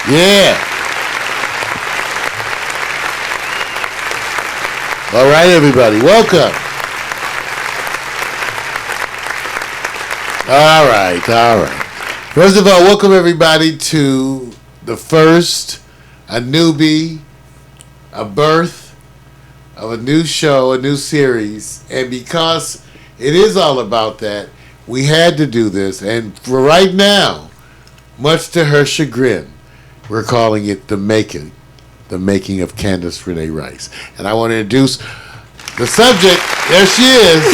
Yeah. All right, everybody. Welcome. All right. First of all, welcome everybody to the first, a newbie, a birth of a new show, a new series. And because it is all about that, we had to do this. And for right now, much to her chagrin, we're calling it The Making of Candace Renee Rice. And I want to introduce the subject. There she is,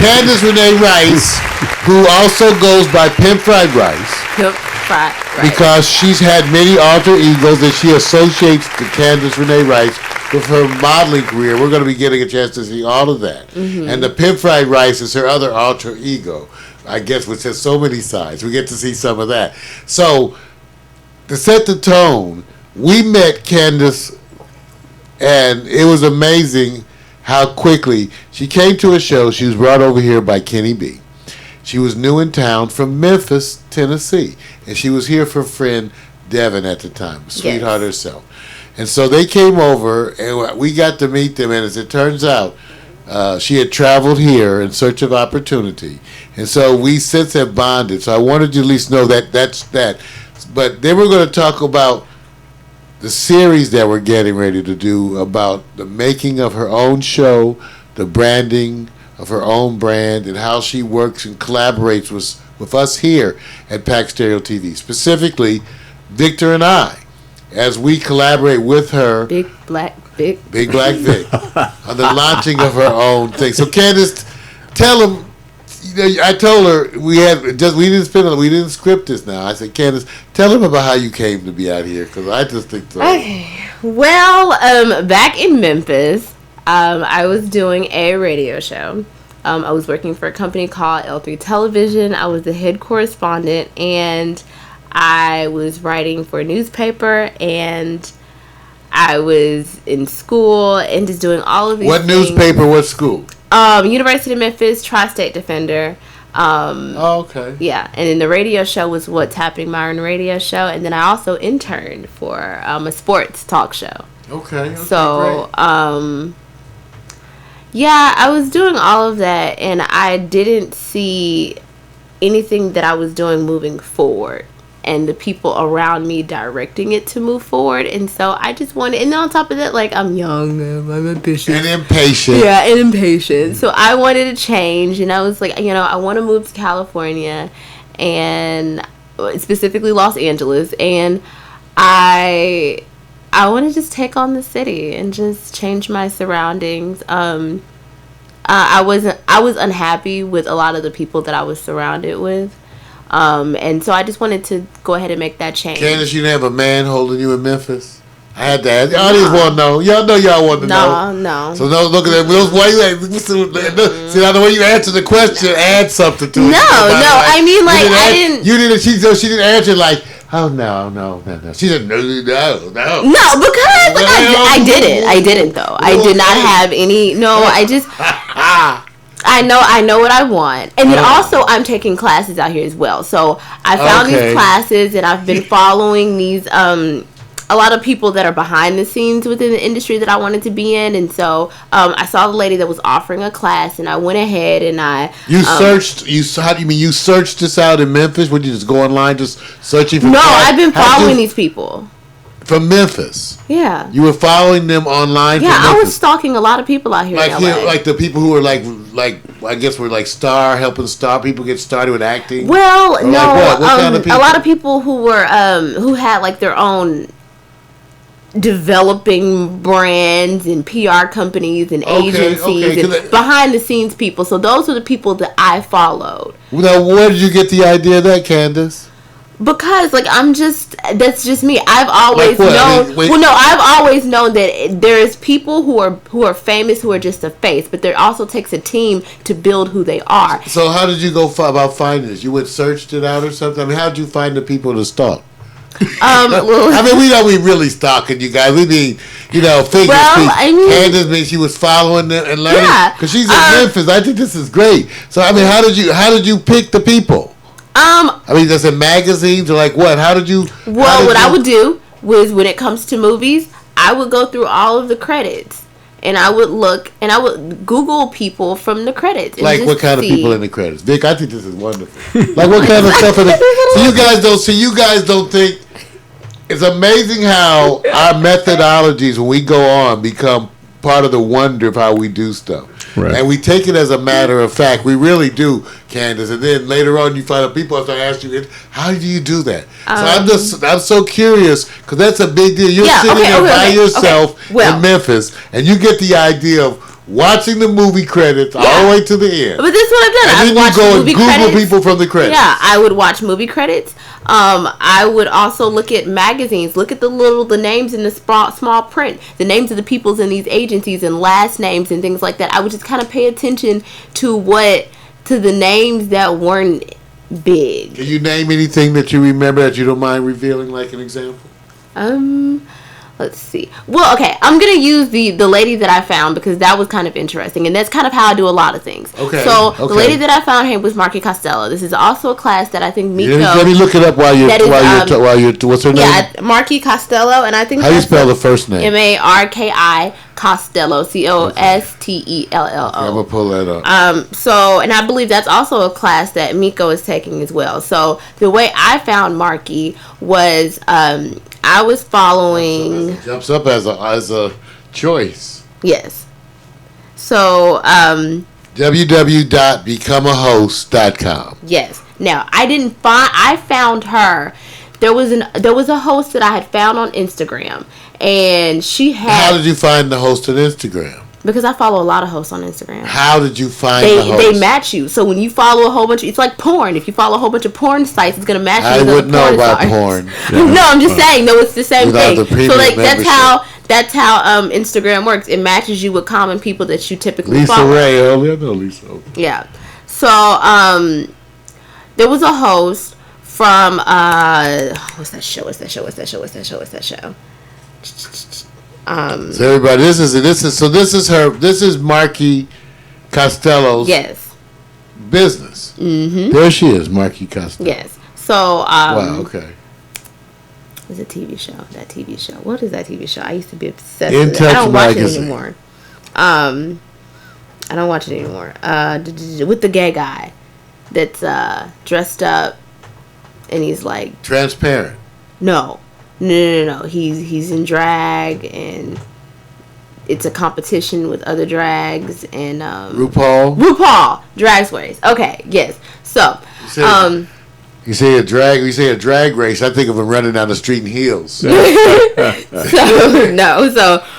Candace Renee Rice, who also goes by Pimp Fried Rice. Pimp Fried Rice. Because she's had many alter egos and she associates the Candace Renee Rice with her modeling career. We're going to be getting a chance to see all of that. Mm-hmm. And the Pimp Fried Rice is her other alter ego, I guess, which has so many sides. We get to see some of that. So, to set the tone, we met Candace, and it was amazing how quickly she came to a show. She was brought over here by Kenny B. She was new in town from Memphis, Tennessee, and she was here for a friend, Devin, at the time, sweetheart herself. And so they came over, and we got to meet them, and as it turns out, she had traveled here in search of opportunity. And so we since have bonded. So I wanted you to at least know that that's that. But then we're going to talk about the series that we're getting ready to do about the making of her own show, the branding of her own brand, and how she works and collaborates with us here at Pack Stereo TV. Specifically, Victor and I, as we collaborate with her. Big Black Vic on the launching of her own thing. So Candace, tell them. I told her we didn't script this now. I said, Candace, tell them about how you came to be out here, because I just think so. Okay. Well, back in Memphis, I was doing a radio show. I was working for a company called L3 Television. I was the head correspondent, and I was writing for a newspaper, and I was in school and just doing all of these things. What newspaper, what school? University of Memphis, Tri-State Defender. Okay. Yeah, and then the radio show was What's Happening Myron radio show, and then I also interned for a sports talk show. Okay. So, yeah, I was doing all of that, and I didn't see anything that I was doing moving forward, and the people around me directing it to move forward. And so I just wanted, and then on top of that, like, I'm young, I'm ambitious. And impatient. Yeah, and impatient. So I wanted to change, and I was like, I want to move to California, and specifically Los Angeles, and I want to just take on the city and just change my surroundings. I was unhappy with a lot of the people that I was surrounded with. And so I just wanted to go ahead and make that change. Candace, you didn't have a man holding you in Memphis? I had to ask. Y'all just want to know. Y'all want to know. No. So no, look at that. See, now the way you answer the question, add something to it. No. I mean, like, I didn't. You didn't. She didn't answer like, oh no. She said no. No, because like, I didn't though. I did not have any. No, I just. I know what I want. And then also I'm taking classes out here as well. So I found these classes, and I've been following these a lot of people that are behind the scenes within the industry that I wanted to be in. And so I saw the lady that was offering a class, and I went ahead and I how do you mean you searched this out in Memphis? Would you just go online just searching for I've been following these people. From Memphis? Yeah. You were following them online? Yeah, I was stalking a lot of people out here in LA. Like the people who were like I guess were like helping star people get started with acting? Well, or no. Like what kind of people? A lot of people who were who had like their own developing brands and PR companies and agencies and behind the scenes people. So those are the people that I followed. Now, where did you get the idea of that, Candace? Because, like, that's just me. I've always known. I've always known that there's people who are famous who are just a face, but there also takes a team to build who they are. So how did you go about finding this? You went searched it out or something? I mean, how did you find the people to stalk? I mean, we know we really stalking you guys. We mean, figure speak. Candace means she was following them and learning because she's in Memphis. I think this is great. So I mean, how did you pick the people? I mean, does it magazines or like what? How did you? Well, what I would do was when it comes to movies, I would go through all of the credits. And I would look, and I would Google people from the credits. And like what kind of people in the credits? Vic, I think this is wonderful. Like what kind of stuff in the? So you guys don't think it's amazing how our methodologies when we go on become part of the wonder of how we do stuff. Right. And we take it as a matter of fact. We really do, Candace. And then later on, you find out people start asking you, "How do you do that?" So I'm so curious because that's a big deal. You're sitting there by yourself in Memphis, and you get the idea of watching the movie credits all the way to the end. But this is what I've done. And then you go and Google people from the credits. Yeah, I would watch movie credits. I would also look at magazines, look at the names in the small print, the names of the peoples in these agencies and last names and things like that. I would just kind of pay attention to the names that weren't big. Can you name anything that you remember that you don't mind revealing, like an example? Let's see. Well, okay, I'm going to use the lady that I found because that was kind of interesting. And that's kind of how I do a lot of things. Okay. So, the lady that I found here was Marky Costello. This is also a class that I think Miko... Let me look it up while you're what's her name? Yeah, Marky Costello. And I think how do you spell the first name? Marki Costello. Costello. Okay, I'm going to pull that up. So, and I believe that's also a class that Miko is taking as well. So, the way I found Marky was... I was following... Jumps up as a choice. Yes. So, www.becomeahost.com. Yes. Now, I found her. There was a host that I had found on Instagram, and she had... How did you find the host on Instagram? Because I follow a lot of hosts on Instagram. How did you find the host? They match you. So when you follow a whole bunch, it's like porn. If you follow a whole bunch of porn sites, it's gonna match you. I wouldn't know about porn. No, I'm just saying. No, it's the same thing. So like that's how Instagram works. It matches you with common people that you typically follow. Lisa Ray earlier, I know Lisa. Yeah. So there was a host from what's that show? So everybody, this is Marky Costello's business. Mm-hmm. There she is, Marky Costello. Yes. So wow, okay. It's a TV show. That TV show. What is that TV show? I used to be obsessed with it. I don't watch it anymore. I don't watch it anymore. With the gay guy that's dressed up and he's like transparent. No. He's in drag, and it's a competition with other drags and RuPaul Drag Race. Okay, yes. So you say a drag race. I think of him running down the street in heels. So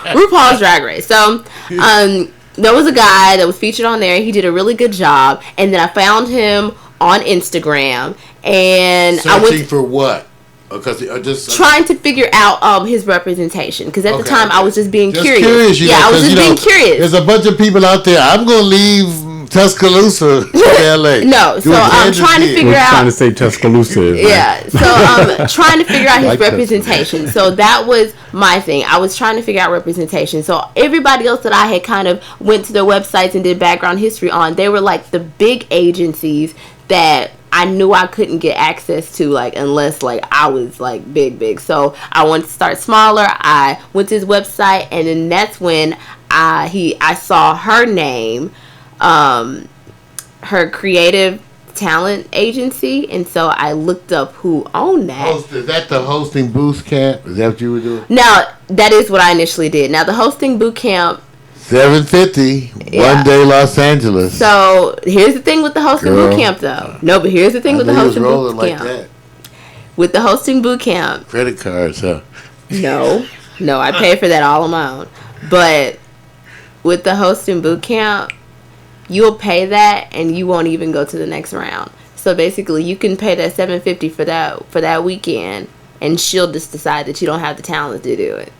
RuPaul's Drag Race. So there was a guy that was featured on there. He did a really good job, and then I found him on Instagram, and I went for what? Trying to figure out his representation, because at the time I was just being curious. I was just being curious. There's a bunch of people out there. I'm gonna leave Tuscaloosa to LA. No, so I'm trying to figure out. Trying to say Tuscaloosa. Yeah, so I'm trying to figure out his representation. So that was my thing. I was trying to figure out representation. So everybody else that I had kind of went to their websites and did background history on, they were like the big agencies that I knew I couldn't get access to, like, unless, like, I was, like, big. So I wanted to start smaller. I went to his website, and then that's when I saw her name, her creative talent agency, and so I looked up who owned that. Is that the hosting boot camp? Is that what you were doing? Now, that is what I initially did. Now, the hosting boot camp, $750, one day Los Angeles. So here's the thing with the hosting boot camp, though. No, but here's the thing with the hosting boot camp. Like with the hosting boot camp, credit cards, huh? No, I pay for that all on my own. But with the hosting boot camp, you'll pay that, and you won't even go to the next round. So basically, you can pay that $750 for that weekend, and she'll just decide that you don't have the talent to do it.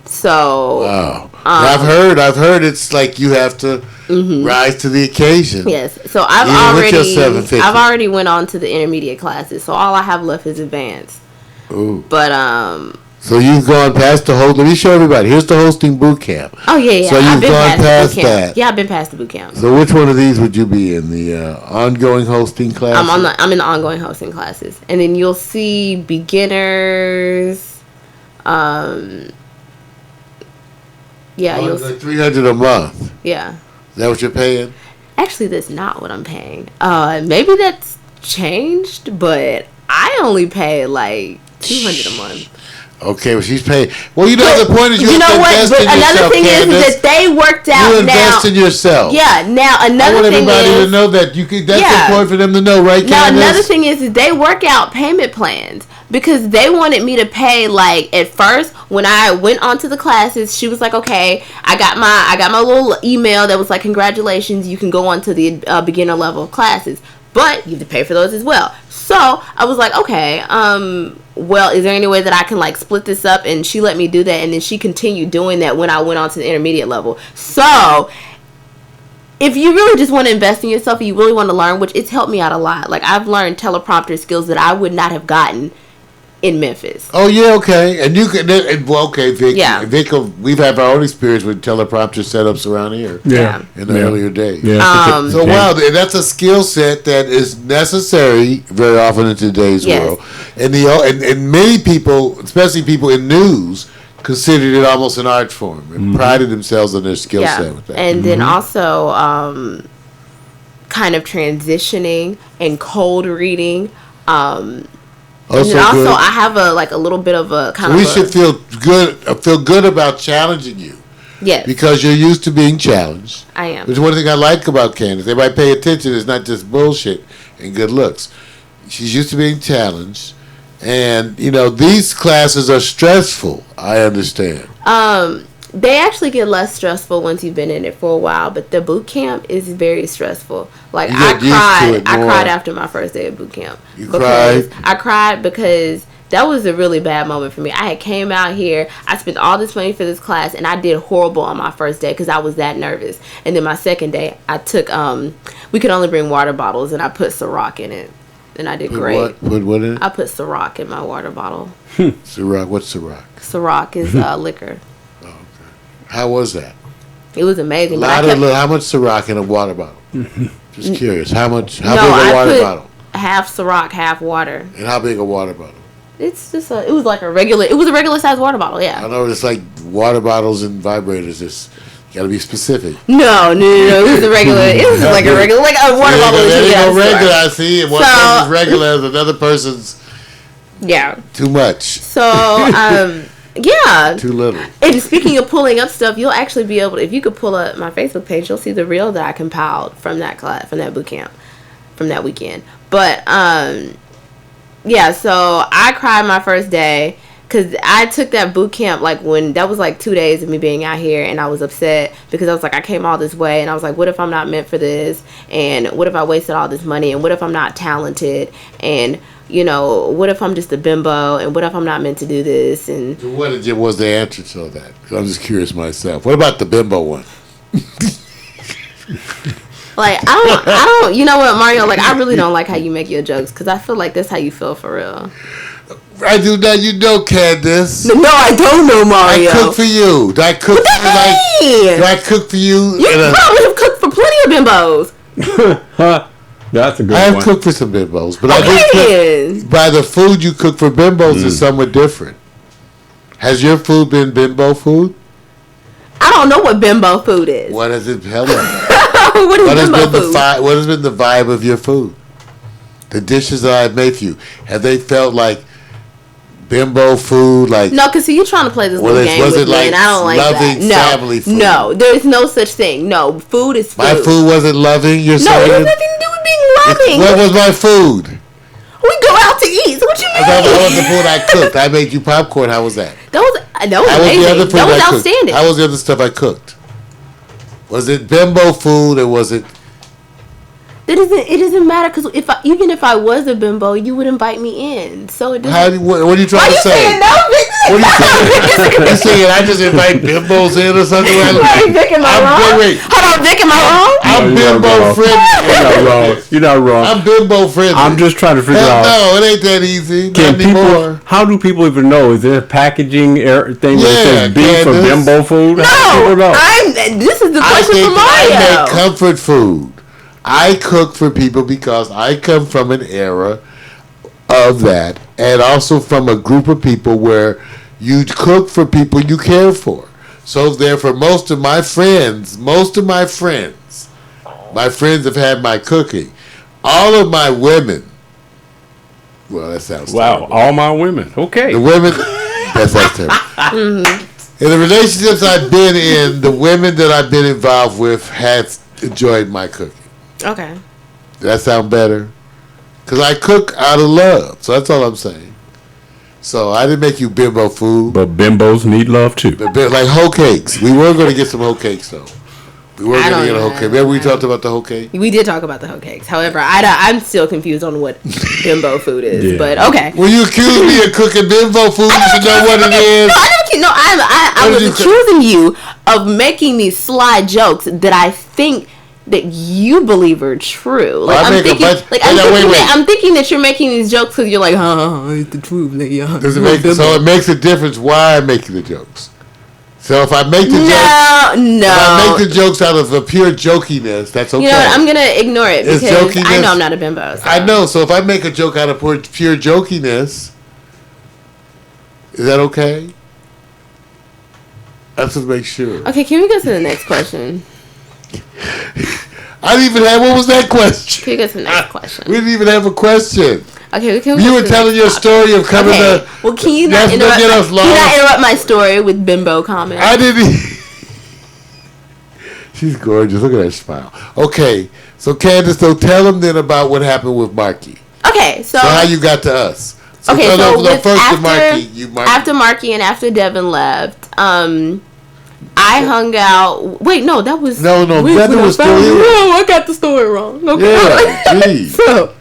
So wow, I've heard it's like you have to rise to the occasion. Yes, so I've already went on to the intermediate classes, so all I have left is advanced. Ooh. But So you've gone past the host. Let me show everybody. Here's the hosting boot camp. Oh yeah. So you've gone past the boot camp. that. Yeah, I've been past the boot camp. So which one of these would you be in? The ongoing hosting class? I'm in the ongoing hosting classes, and then you'll see beginners. Yeah, you'll like $300 a month. Yeah. Is that what you're paying? Actually, that's not what I'm paying. Maybe that's changed, but I only pay like $200 a month. Okay, well she's paying. Well, you know the point is you know what? invest But in another yourself, thing Candace. is that they worked out. You invest now, in yourself. Yeah. Now I another want thing everybody is to know that you can. That's important for them to know, right, now Candace? another thing is they work out payment plans because they wanted me to pay like at first when I went onto the classes. She was like, okay, I got my little email that was like, congratulations, you can go on to the beginner level classes, but you have to pay for those as well. So I was like, okay, well, is there any way that I can like split this up? And she let me do that, and then she continued doing that when I went on to the intermediate level. So if you really just want to invest in yourself and you really want to learn, which it's helped me out a lot. Like I've learned teleprompter skills that I would not have gotten in Memphis. Oh yeah, okay, and you can. Well, okay, Vic. Yeah. Vic, we've had our own experience with teleprompter setups around here. Yeah. In the earlier days. Yeah. So wow, that's a skill set that is necessary very often in today's world, and and many people, especially people in news, considered it almost an art form and prided themselves on their skill set with that. And then also kind of transitioning and cold reading. And then also, I have a little bit of a kind of. We should feel good about challenging you. Yes. Because you're used to being challenged. I am. Which is one thing I like about Candace. Everybody pay attention. It's not just bullshit and good looks. She's used to being challenged, and these classes are stressful. I understand. They actually get less stressful once you've been in it for a while, but the boot camp is very stressful. Like I cried after my first day of boot camp. You cried? I cried because that was a really bad moment for me. I had came out here, I spent all this money for this class, and I did horrible on my first day because I was that nervous. And then my second day, I took we could only bring water bottles, and I put Ciroc in it, and I did great. Put what in it? I put Ciroc in my water bottle. Ciroc? What's Ciroc? Ciroc is liquor. How was that? It was amazing. How much Ciroc in a water bottle? Just curious. How big a water bottle? Half Ciroc, half water. And how big a water bottle? It's just it was a regular sized water bottle, yeah. I know it's like water bottles and vibrators. It's got to be specific. No. It was a regular. It was like a water bottle. Regular. I see. And one person's regular is another person's. Yeah. Too much. So yeah. Too little. And speaking of pulling up stuff, you'll actually be able to, if you could pull up my Facebook page, you'll see the reel that I compiled from that class, from that boot camp, from that weekend. But yeah, so I cried my first day because I took that boot camp when that was 2 days of me being out here, and I was upset because I was like, I came all this way, and I was like, what if I'm not meant for this, and what if I wasted all this money, and what if I'm not talented, and what if I'm just a bimbo, and what if I'm not meant to do this, and what was the answer to that? I'm just curious myself. What about the bimbo one? I don't. You know what, Mario? I really don't like how you make your jokes because I feel like that's how you feel for real. I do not. Candace. No, I don't know, Mario. I cook for you. Do I cook? Do I cook for you? You probably have cooked for plenty of bimbos. That's a good one. I have cooked for some bimbos, but I did cook. By the food you cook for bimbos is somewhat different. Has your food been bimbo food? I don't know what bimbo food is. What has it held? What is bimbo food? What has been the vibe of your food? The dishes that I've made for you, have they felt like bimbo food? No, because you trying to play this little game with me, and I don't like loving that. Family food? No, there's no such thing. No, food is food. My food wasn't loving. You're saying? No, it has nothing to do with being loving. What was my food? We go out to eat. So what you mean? That was the food I cooked. I made you popcorn. How was that? That was amazing. That was outstanding. How was the other stuff I cooked? Was it bimbo food or was it? It doesn't matter because even if I was a bimbo, you would invite me in. So it doesn't. What are you trying to say? No, what are you saying? You saying I just invite bimbos in or something like that? Wait, Vic, am I wrong? Hold on, Vic, am I wrong? I'm bimbo friendly. You're not wrong. You're not wrong. I'm bimbo friendly. I'm just trying to figure out. No, it ain't that easy. Not anymore. How do people even know? Is there a packaging thing where it says beef for bimbo food? No, this is the question for Mario. I make comfort food. I cook for people because I come from an era of that, and also from a group of people where you cook for people you care for. So therefore, most of my friends have had my cooking. All of my women. Well, that sounds terrible. All my women. Okay. The women. That sounds terrible. In the relationships I've been in, the women that I've been involved with have enjoyed my cooking. Okay. Does that sound better? Because I cook out of love. So that's all I'm saying. So I didn't make you bimbo food. But bimbos need love too. Like hoe cakes. We were going to get some hoe cakes though. We were going to get a hoe cake. Remember we talked about the hoe cake? We did talk about the hoe cakes. However, I'm still confused on what bimbo food is. Yeah. But okay. When you accuse me of cooking bimbo food, you should know what it is. I was accusing you of making these sly jokes that I think that you believe are true. Like I'm thinking that you're making these jokes because you're like, it's the truth. So it makes a difference why I'm making the jokes. So if I make the jokes, if I make the jokes out of a pure jokiness, that's okay. You know what? I'm gonna ignore it because I know I'm not a bimbo. So. I know. So if I make a joke out of pure jokiness, is that okay? I have to make sure. Okay, can we go to the next question? I didn't even have. What was that question? Can we go to the next question? We didn't even have a question. Okay, you were telling your story of coming to. Well, can you not interrupt my story with bimbo comments? I didn't. She's gorgeous. Look at that smile. Okay, so Candace, so tell them then about what happened with Marky. Okay, so how you got to us. After Marky and after Devin left, I hung out. Wait, no, that was Devin was still here. No, I got the story wrong. Okay. Yeah, geez. No,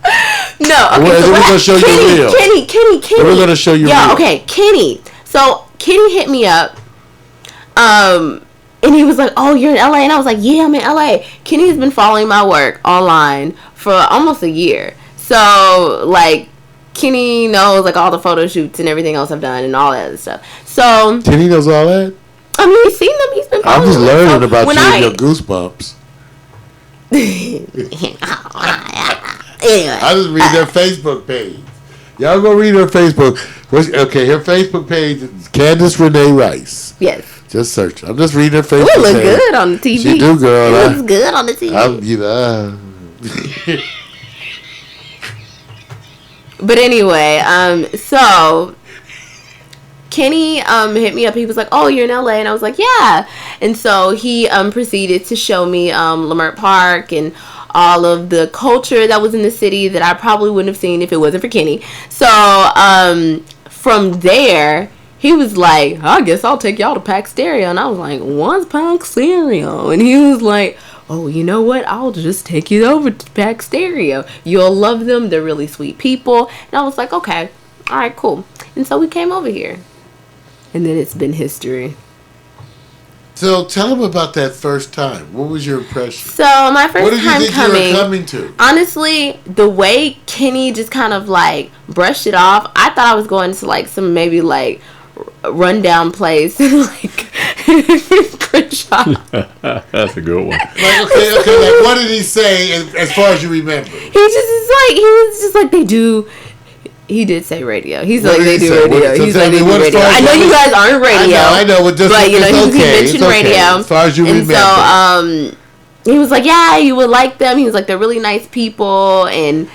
okay. We're going to show you real. Kenny. We're going to show you real. Yeah, okay, Kenny. So Kenny hit me up, and he was like, "Oh, you're in LA," and I was like, "Yeah, I'm in LA." Kenny has been following my work online for almost a year, so like. Kenny knows like all the photo shoots and everything else I've done and all that other stuff. So Kenny knows all that? I mean, he's seen them. He's been following I'm just learning about you and your goosebumps. I just read their Facebook page. Y'all go read her Facebook. Okay, her Facebook page is Candace Renee Rice. Yes. Just search. I'm just reading her Facebook page. It looks good on the TV. She do, girl. It looks good on the TV. But anyway, so Kenny hit me up. He was like, "Oh, you're in LA," and I was like, "Yeah." And so he proceeded to show me Leimert Park and all of the culture that was in the city that I probably wouldn't have seen if it wasn't for Kenny. So from there, he was like, "I guess I'll take y'all to Pack Stereo," and I was like, "What's Pack Stereo?" And he was like, "Oh, you know what? I'll just take you over to Pack Stereo. You'll love them. They're really sweet people." And I was like, "Okay, all right, cool." And so we came over here. And then it's been history. So tell them about that first time. What was your impression? So my first time coming. You were coming to? Honestly, the way Kenny just kind of like brushed it off, I thought I was going to like some maybe like rundown place like Crenshaw. That's a good one. Like okay, like what did he say as far as you remember? He was just like they do. He did say radio. He's like they do radio. He's like they do radio. I know you guys aren't radio. I know, but you know, he mentioned radio. As far as you remember. And so he was like, yeah, you would like them. He was like, they're really nice people and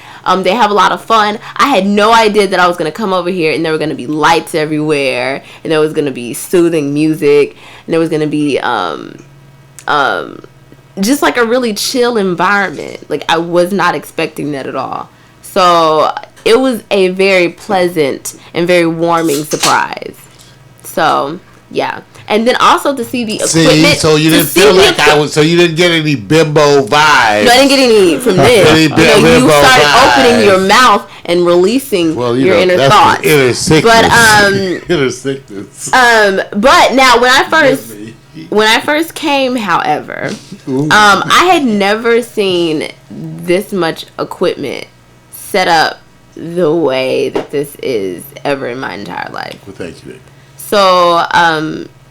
they have a lot of fun. I had no idea that I was gonna come over here and there were gonna be lights everywhere and there was gonna be soothing music and there was gonna be just like a really chill environment. Like I was not expecting that at all. So it was a very pleasant and very warming surprise. So, yeah. and then also to see the equipment. So you didn't feel like I was. So you didn't get any bimbo vibes. No, I didn't get any from this. You started opening your mouth and releasing your inner thoughts. Inner sickness. But inner sickness. But now when I first came, however, I had never seen this much equipment set up the way that this is ever in my entire life. Well, thank you. So,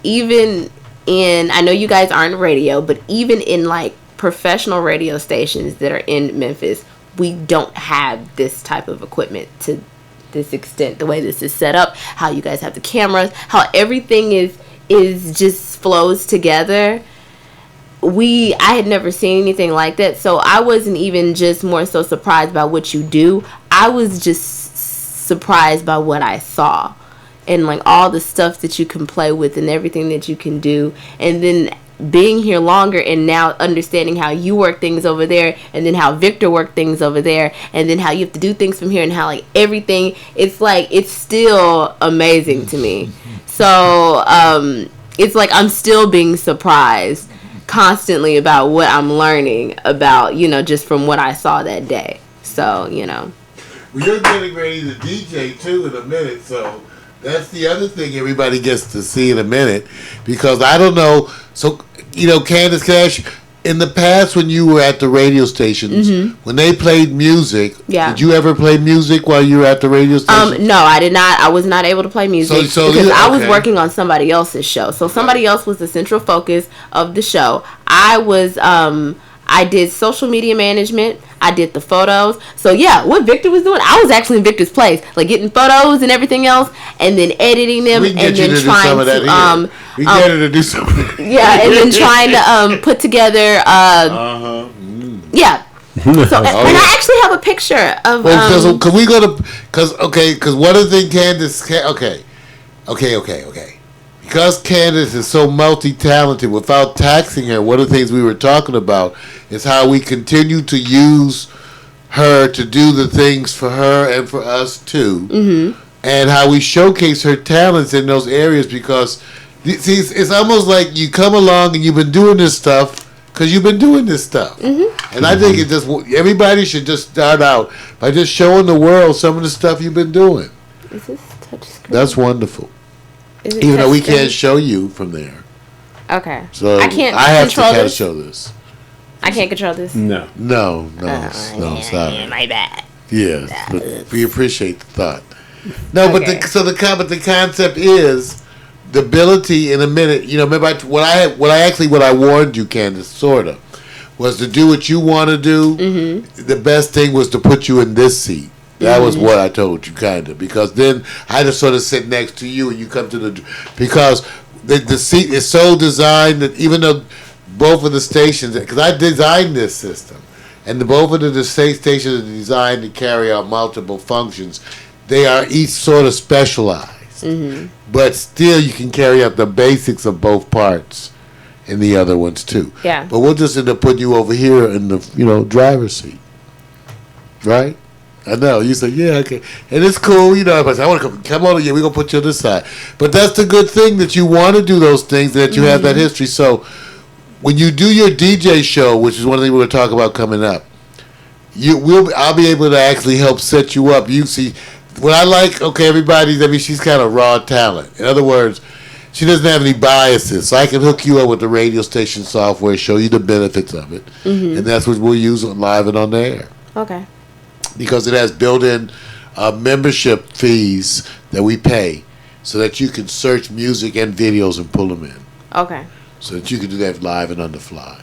even in, I know you guys aren't radio, but even in like professional radio stations that are in Memphis, we don't have this type of equipment to this extent, the way this is set up, how you guys have the cameras, how everything is just flows together. I had never seen anything like that, so I wasn't even just more so surprised by what you do. I was just surprised by what I saw and like all the stuff that you can play with and everything that you can do. And then being here longer and now understanding how you work things over there and then how Victor worked things over there and then how you have to do things from here and how like everything, it's like it's still amazing to me. So it's like I'm still being surprised constantly about what I'm learning about, just from what I saw that day. So, Well, you're getting ready to DJ too in a minute, so that's the other thing everybody gets to see in a minute, because I don't know. So, Candace Cash, in the past when you were at the radio stations, when they played music, did you ever play music while you were at the radio station? No, I did not. I was not able to play music because I was working on somebody else's show. So somebody else was the central focus of the show. I did social media management. I did the photos. So yeah, what Victor was doing, I was actually in Victor's place, like getting photos and everything else, and then editing them, and then trying to we get her to do some of that. Yeah, and then trying to put together. Yeah. So and I actually have a picture of. Well, because one of the things Candace. Okay. Because Candace is so multi-talented, without taxing her, one of the things we were talking about is how we continue to use her to do the things for her and for us too, and how we showcase her talents in those areas. Because see, it's almost like you come along and you've been doing this stuff because you've been doing this stuff, and I think everybody should just start out by just showing the world some of the stuff you've been doing. Is this touchscreen? That's wonderful. Even though we can't show you from there. Okay. So I can't I have control to this? show this. I can't control this? No, sorry. My bad. Yes, but we appreciate the thought. No, okay. But the concept is the ability in a minute. Remember what I warned you, Candace, sort of, was to do what you want to do. The best thing was to put you in this seat. That was what I told you, kind of, because then I just sort of sit next to you and you come to because the seat is so designed that even though both of the stations, because I designed this system, and both of the stations are designed to carry out multiple functions, they are each sort of specialized, but still you can carry out the basics of both parts in the other ones too. Yeah. But we'll just end up putting you over here in the driver's seat, right? I know. You say, yeah, okay. And it's cool, I say, I want to come on, we're going to put you on this side. But that's the good thing, that you want to do those things, that you have that history. So when you do your DJ show, which is one of the things we're going to talk about coming up, I'll be able to actually help set you up. You see, what I like, she's kind of raw talent. In other words, she doesn't have any biases. So I can hook you up with the radio station software, show you the benefits of it. And that's what we'll use live and on the air. Okay. Because it has built-in membership fees that we pay, so that you can search music and videos and pull them in. Okay. So that you can do that live and on the fly.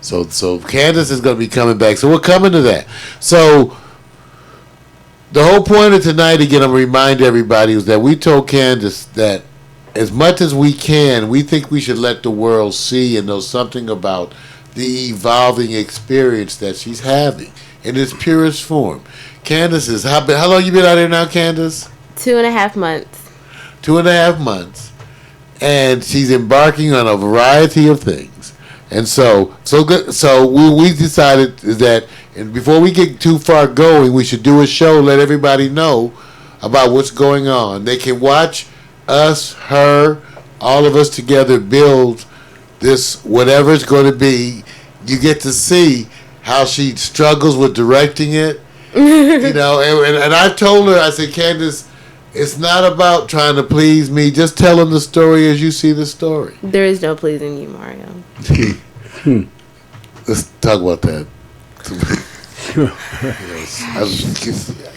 So Candace is going to be coming back. So we're coming to that. So the whole point of tonight, again, I'm going to remind everybody, is that we told Candace that as much as we can, we think we should let the world see and know something about the evolving experience that she's having in its purest form. Candace how long you been out here now, Candace? 2.5 months. 2.5 months, and she's embarking on a variety of things. And so good. So we decided that, and before we get too far going, we should do a show, let everybody know about what's going on. They can watch us, her, all of us together build this, whatever it's going to be. You get to see how she struggles with directing it. You know, and I told her, I said, Candace, it's not about trying to please me. Just tell them the story as you see the story. There is no pleasing you, Mario. Let's talk about that.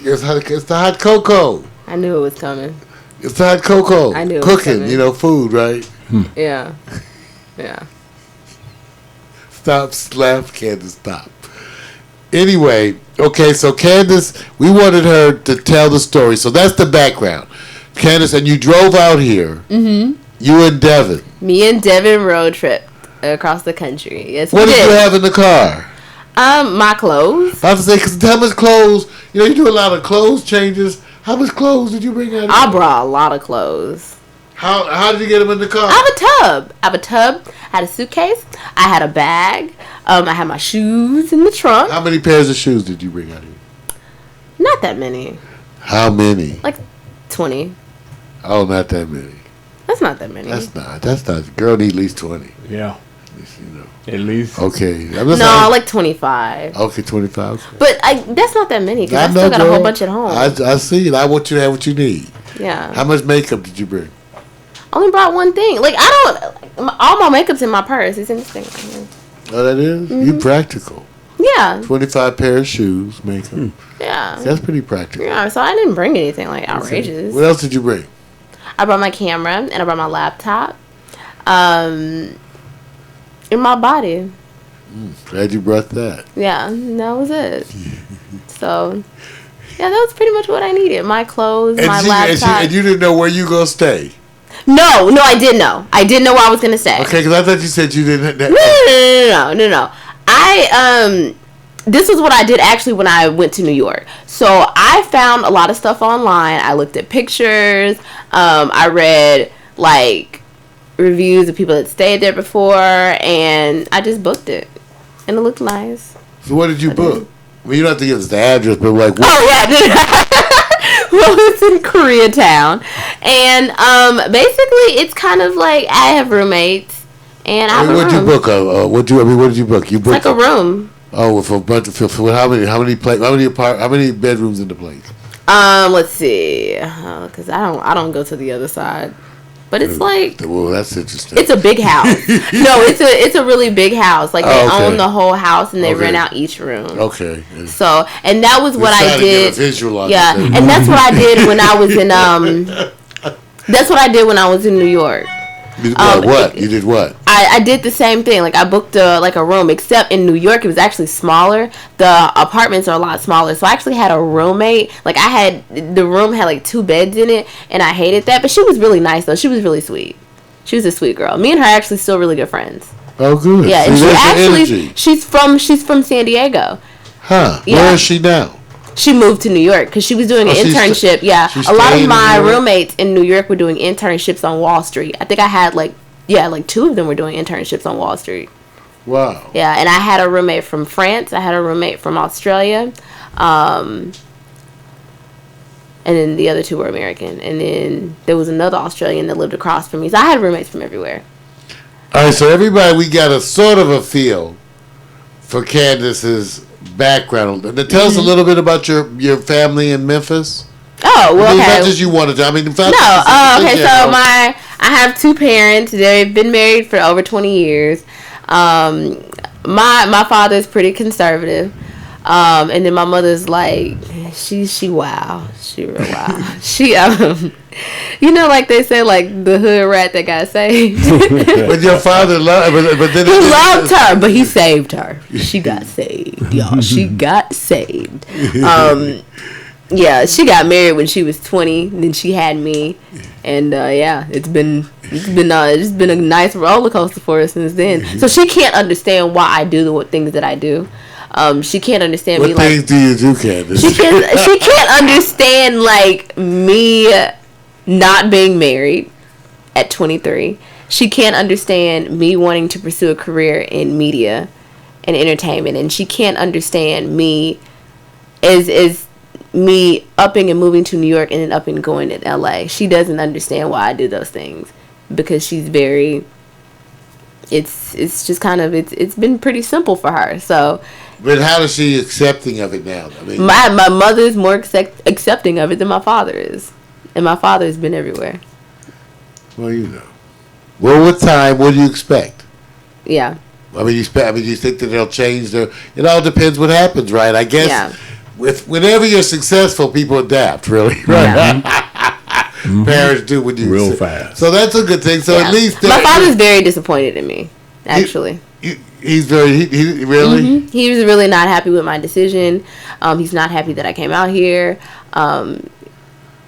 It's the hot cocoa. I knew it was coming. It's the hot cocoa. I knew it was cooking, coming. food, right? Yeah. Yeah. Stop, slap, Candace, stop. Anyway, okay, so Candace, we wanted her to tell the story. So that's the background. Candace, and you drove out here. Mm-hmm. You and Devin. Me and Devin road trip across the country. Yes, what we did you have in the car? My clothes. I have to say, because how much clothes? You do a lot of clothes changes. How much clothes did you bring out? I brought a lot of clothes. How did you get them in the car? I have a tub. I had a suitcase. I had a bag. I had my shoes in the trunk. How many pairs of shoes did you bring out here? Not that many. How many? Like 20. Oh, not that many. That's not that many. That's not. Girl need at least 20. Yeah. At least. Okay. Like 25. Okay, 25. Okay. But that's not that many because I still got a whole bunch at home. I see it. I want you to have what you need. Yeah. How much makeup did you bring? I only brought one thing. Like, all my makeup's in my purse. It's in this thing right here. Oh, that is? Mm-hmm. You practical. Yeah. 25 pair of shoes, makeup. Yeah. That's pretty practical. Yeah, so I didn't bring anything, like, outrageous. What else did you bring? I brought my camera, and I brought my laptop. In my body. Glad you brought that. Yeah, that was it. So, yeah, that was pretty much what I needed. My clothes, my laptop. And you didn't know where you going to stay? No, I did know. I did know where I was going to stay. Okay, because I thought you said you didn't. No. This was what I did actually when I went to New York. So I found a lot of stuff online. I looked at pictures. I read, like, reviews of people that stayed there before, and I just booked it. And it looked nice. So what did you book? Well, you don't have to give us the address, but like what? Oh, yeah. Well, it's in Koreatown. And basically, it's kind of like I have roommates. And I have a room. What did you book? What did you book? You booked like a room. Oh, for a bunch of for how many bedrooms in the place? Let's see, because I don't go to the other side, but it's like, well, that's interesting. It's a big house. No, it's a really big house. Like they own the whole house and they rent out each room. Okay. So, and that was what I did. Yeah, and that's what I did when I was in That's what I did when I was in New York. You did what? I did the same thing. Like I booked a room, except in New York it was actually smaller. The apartments are a lot smaller. So I actually had a roommate. Like the room had like 2 beds in it, and I hated that. But she was really nice though. She was really sweet. She was a sweet girl. Me and her are actually still really good friends. Oh, good. Yeah, and she's from San Diego. Huh? Yeah. Where is she now? She moved to New York because she was doing an internship. A lot of my roommates in New York were doing internships on Wall Street. I think I had like 2 of them were doing internships on Wall Street. Wow. Yeah, and I had a roommate from France. I had a roommate from Australia. And then the other 2 were American. And then there was another Australian that lived across from me. So I had roommates from everywhere. All right, so everybody, we got a sort of a feel for Candace's background. Tell us a little bit about your family in Memphis. Oh, well, okay. Not just you wanted to. I mean, in fact, okay. So I have 2 parents. They've been married for over 20 years. My father is pretty conservative. And then my mother's like, she wow. She real wild. She, like they say, like the hood rat that got saved. But your father loved, but then he loved her, but he saved her. She got saved, y'all. She got saved. Yeah, she got married when she was 20. Then she had me, and it's been a nice roller coaster for her since then. So she can't understand why I do the things that I do. She can't understand me. What things do you do, Candace? She can't understand like me not being married at 23. She can't understand me wanting to pursue a career in media and entertainment, and she can't understand me as me upping and moving to New York and then up and going to LA. She doesn't understand why I do those things. because she's very. It's just kind of it's been pretty simple for her. So. But how is she accepting of it now? I mean, my mother's more accepting of it than my father is, and my father has been everywhere. Well, you know. Well, with time, what do you expect? Yeah. I mean, you think that they'll change their? It all depends what happens, right? I guess. Yeah. Whenever you're successful, people adapt. Really, right? Yeah. Parents do when you real fast. So that's a good thing. So at least my father's very disappointed in me. Actually, he's very he really. Mm-hmm. He was really not happy with my decision. He's not happy that I came out here.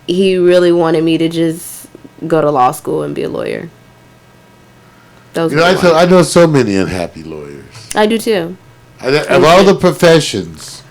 He really wanted me to just go to law school and be a lawyer. I know so many unhappy lawyers. I do too. Of all the professions,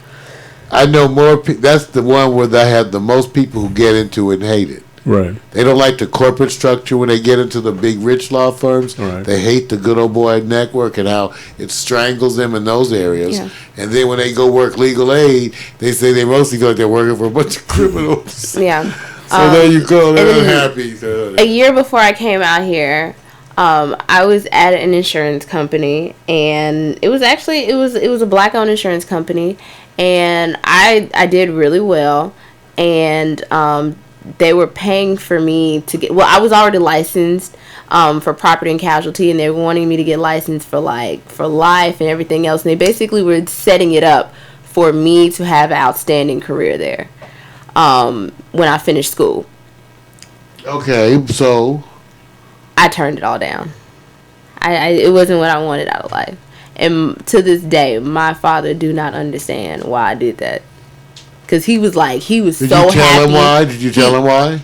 I know more. That's the one where I have the most people who get into it and hate it. Right. They don't like the corporate structure when they get into the big rich law firms. Right. They hate the good old boy network and how it strangles them in those areas. Yeah. And then when they go work legal aid, they say they mostly feel like they're working for a bunch of criminals. Yeah. So there you go. They're unhappy. A year before I came out here, I was at an insurance company, and it was a black-owned insurance company, and I did really well, and they were paying for me to get. Well, I was already licensed for property and casualty, and they were wanting me to get licensed for life and everything else. And they basically were setting it up for me to have an outstanding career there when I finished school. Okay, so I turned it all down. It wasn't what I wanted out of life, and to this day, my father do not understand why I did that. Because he was so happy. Did you tell him why? Did you tell him why?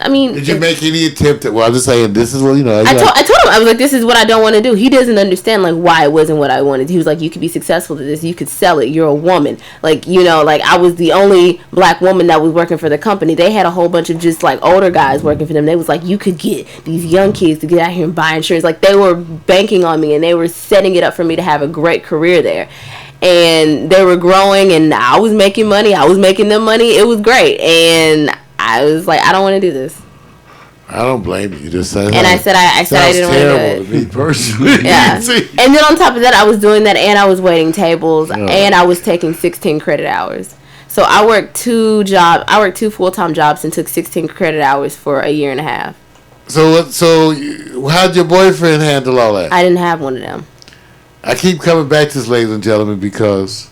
I mean... Did you make any attempt at... Well, I'm just saying, this is what, I told him, I was like, this is what I don't want to do. He doesn't understand, why it wasn't what I wanted. He was like, you could be successful at this. You could sell it. You're a woman. I was the only black woman that was working for the company. They had a whole bunch of just, older guys working for them. They was like, you could get these young kids to get out here and buy insurance. They were banking on me, and they were setting it up for me to have a great career there. And they were growing, and I was making money. I was making them money. It was great. And I was like, I don't want to do this. I don't blame you. Just saying. And I said I didn't want to do it. Terrible to me personally. Yeah. And then on top of that, I was doing that, and I was waiting tables, and I was taking 16 credit hours. So I worked two full-time jobs and took 16 credit hours for a year and a half. So how'd your boyfriend handle all that? I didn't have one of them. I keep coming back to this, ladies and gentlemen, because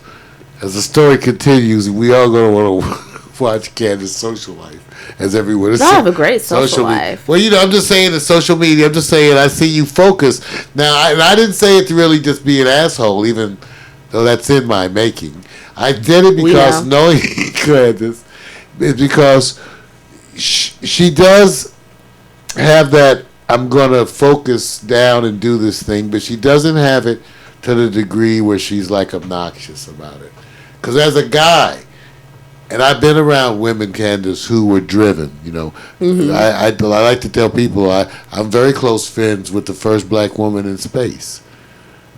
as the story continues, we all going to want to watch Candace's social life, as everyone is saying. I have a great social life. Well, I'm just saying the social media. I'm just saying I see you focus. Now, I didn't say it to really just be an asshole, even though that's in my making. I did it because knowing Candace is because she does have that I'm going to focus down and do this thing, but she doesn't have it to the degree where she's obnoxious about it. Because as a guy, and I've been around women, Candace, who were driven, Mm-hmm. I like to tell people I'm very close friends with the first black woman in space,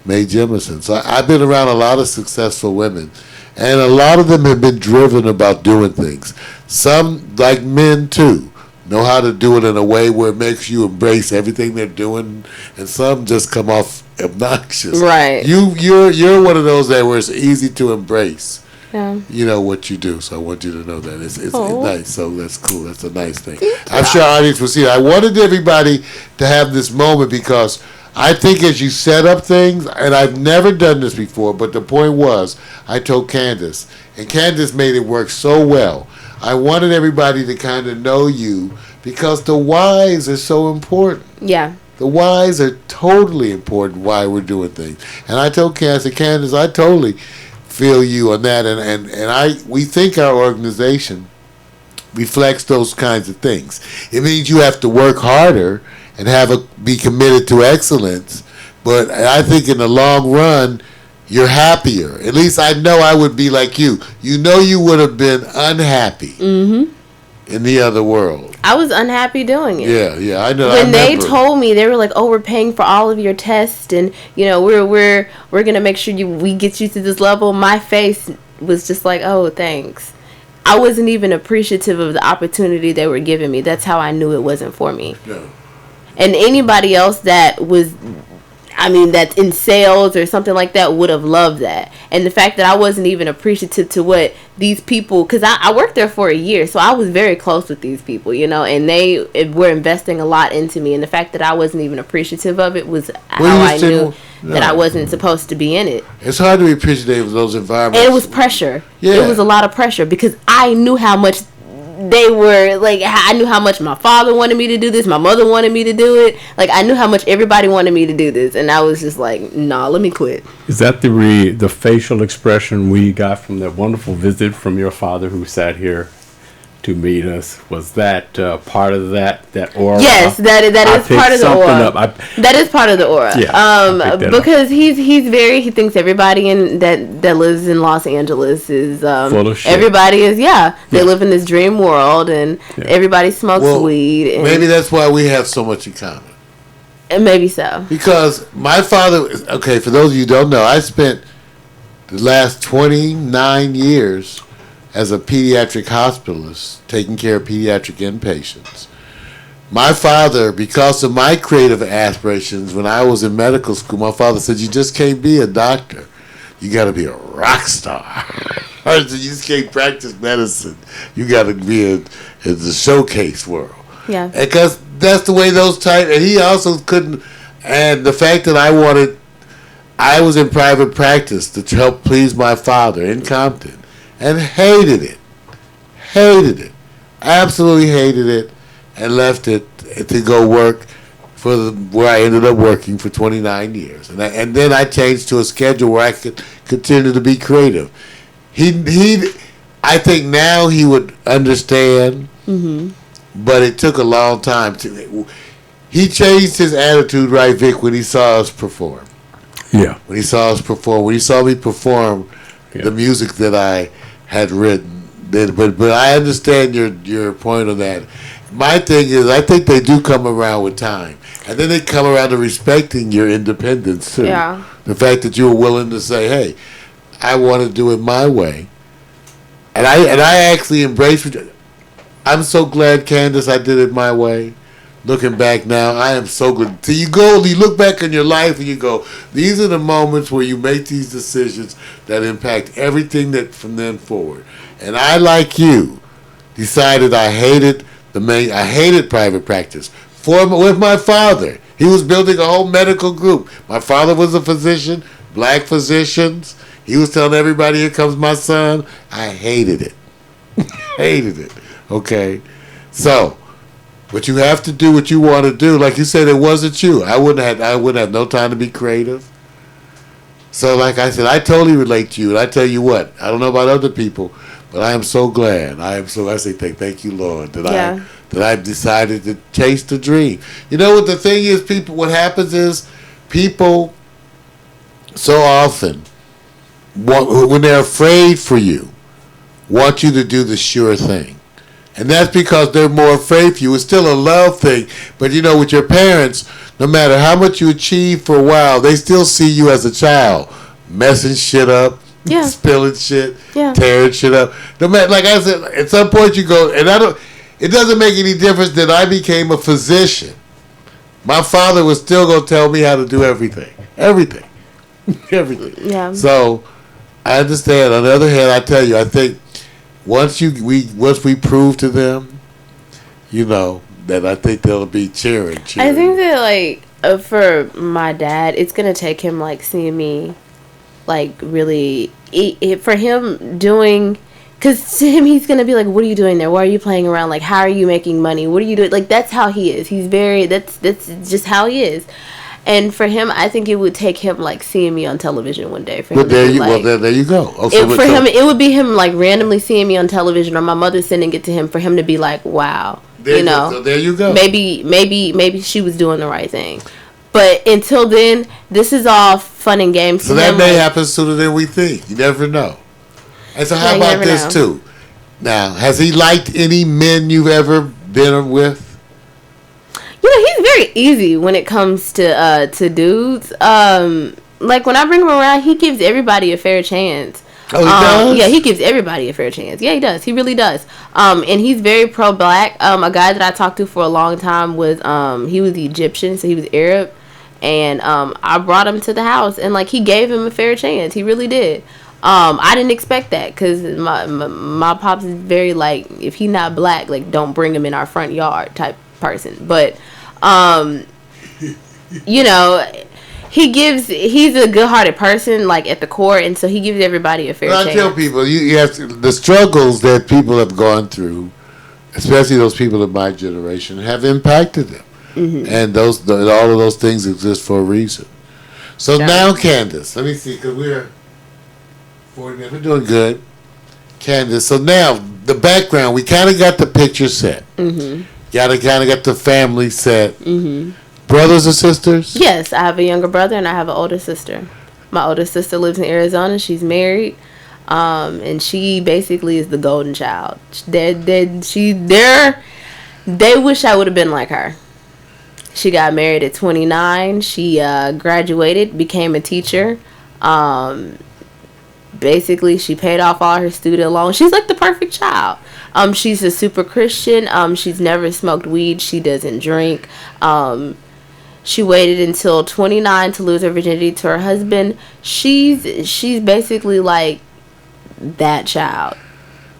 Mae Jemison. So I've been around a lot of successful women, and a lot of them have been driven about doing things. Some, like men too, know how to do it in a way where it makes you embrace everything they're doing, and some just come off obnoxious. Right. You're one of those where it's easy to embrace. Yeah. What you do. So I want you to know that it's nice. So that's cool. That's a nice thing. I'm sure our audience will see it. I wanted everybody to have this moment because I think as you set up things, and I've never done this before, but the point was I told Candace, and Candace made it work so well. I wanted everybody to kind of know you because the whys are so important. Yeah. The whys are totally important why we're doing things. And I told Candace, I totally feel you on that. And we think our organization reflects those kinds of things. It means you have to work harder and be committed to excellence. But I think in the long run, you're happier. At least I know I would be like you. You would have been unhappy in the other world. I was unhappy doing it. Yeah, I know. When they told me, they were like, "Oh, we're paying for all of your tests, and we're gonna make sure we get you to this level." My face was just like, "Oh, thanks." I wasn't even appreciative of the opportunity they were giving me. That's how I knew it wasn't for me. No. And anybody else that was, I mean, that's in sales or something like that would have loved that. And the fact that I wasn't even appreciative to what these people, because I worked there for a year, so I was very close with these people, you know, and they were investing a lot into me. And the fact that I wasn't even appreciative of it was how I knew that I wasn't supposed to be in it. It's hard to be appreciative of those environments. And it was pressure. Yeah. It was a lot of pressure because I knew how much they were, like, I knew how much my father wanted me to do this, my mother wanted me to do it. Like, I knew how much everybody wanted me to do this, and I was just like, nah, let me quit. Is that the facial expression we got from that wonderful visit from your father who sat here to meet us? Was that part of that aura? Yes, that is part of the aura. That is part of the aura. Yeah, because he thinks everybody that lives in Los Angeles is full of shit. Everybody is they live in this dream world, and everybody smokes weed. And maybe that's why we have so much in common. And maybe so. Because my father, okay, for those of you who don't know, I spent the last 29 years as a pediatric hospitalist, taking care of pediatric inpatients. My father, because of my creative aspirations, when I was in medical school, my father said, you just can't be a doctor. You got to be a rock star. You just can't practice medicine. You got to be in the showcase world. Yeah. Because that's the way those type, and he also couldn't, and the fact that I was in private practice to help please my father in Compton. And hated it, absolutely hated it, and left it to go work where I ended up working for 29 years. And then I changed to a schedule where I could continue to be creative. I think now he would understand, but it took a long time. He changed his attitude, right, Vic, when he saw us perform. Yeah. When he saw me perform the music that I had written, but I understand your point on that. My thing is, I think they do come around with time, and then they come around to respecting your independence too. Yeah. The fact that you were willing to say, "Hey, I want to do it my way," and I actually embraced it. I'm so glad, Candace, I did it my way. Looking back now, I am so good. So you look back on your life and you go, these are the moments where you make these decisions that impact everything that from then forward. And I, like you, decided I hated private practice. With my father, he was building a whole medical group. My father was a physician, black physicians. He was telling everybody, here comes my son. I hated it. Hated it. Okay? So, but you have to do what you want to do. Like you said, it wasn't you. I wouldn't have no time to be creative. So, like I said, I totally relate to you. And I tell you what, I don't know about other people, but I am so glad. I say thank you, Lord, that I've decided to chase the dream. You know what the thing is, people? What happens is people so often, when they're afraid for you, want you to do the sure thing. And that's because they're more afraid for you. It's still a love thing. But, you know, with your parents, no matter how much you achieve for a while, they still see you as a child. Messing shit up, spilling shit, tearing shit up. No matter, like I said, at some point you go, and it doesn't make any difference that I became a physician. My father was still going to tell me how to do everything. Everything. Yeah. So, I understand. On the other hand, I tell you, I think, once we prove to them, you know, that I think they'll be cheering. I think that, like, for my dad, it's gonna take him, like, seeing me, like, really for him doing, because to him he's gonna be like, what are you doing there? Why are you playing around? Like, how are you making money? What are you doing? Like, that's how he is. He's that's just how he is. And for him, I think it would take him, like, seeing me on television one day. Well, there you go. Him, it would be him, like, randomly seeing me on television, or my mother sending it to him for him to be like, wow. So there you go. Maybe she was doing the right thing. But until then, this is all fun and games. So that may happen sooner than we think. You never know. And so how about this, too? Now, has he liked any men you've ever been with? You know, he's very easy when it comes to dudes. Like, when I bring him around, he gives everybody a fair chance. Oh, he does? Yeah, he gives everybody a fair chance. Yeah, he does. He really does. And he's very pro-black. A guy that I talked to for a long time was he was Egyptian, so he was Arab. And I brought him to the house, and like he gave him a fair chance. He really did. I didn't expect that because my pops is very like, if he not black, like don't bring him in our front yard type person. But you know, he's a good-hearted person, like at the core, and so he gives everybody a fair chance. I tell people, you have to, the struggles that people have gone through, especially those people of my generation, have impacted them, and all of those things exist for a reason. So now, Candace, let me see, because we're 40 minutes, we're doing good. Candace, so now the background, we kind of got the picture set. Kind of got the family set. Brothers or sisters? Yes, I have a younger brother and I have an older sister. My older sister lives in Arizona. She's married, and she basically is the golden child. They wish I would have been like her. She got married at 29. She graduated, became a teacher. Basically, she paid off all her student loans. She's like the perfect child. She's a super Christian. She's never smoked weed. She doesn't drink. She waited until 29 to lose her virginity to her husband. She's basically like that child.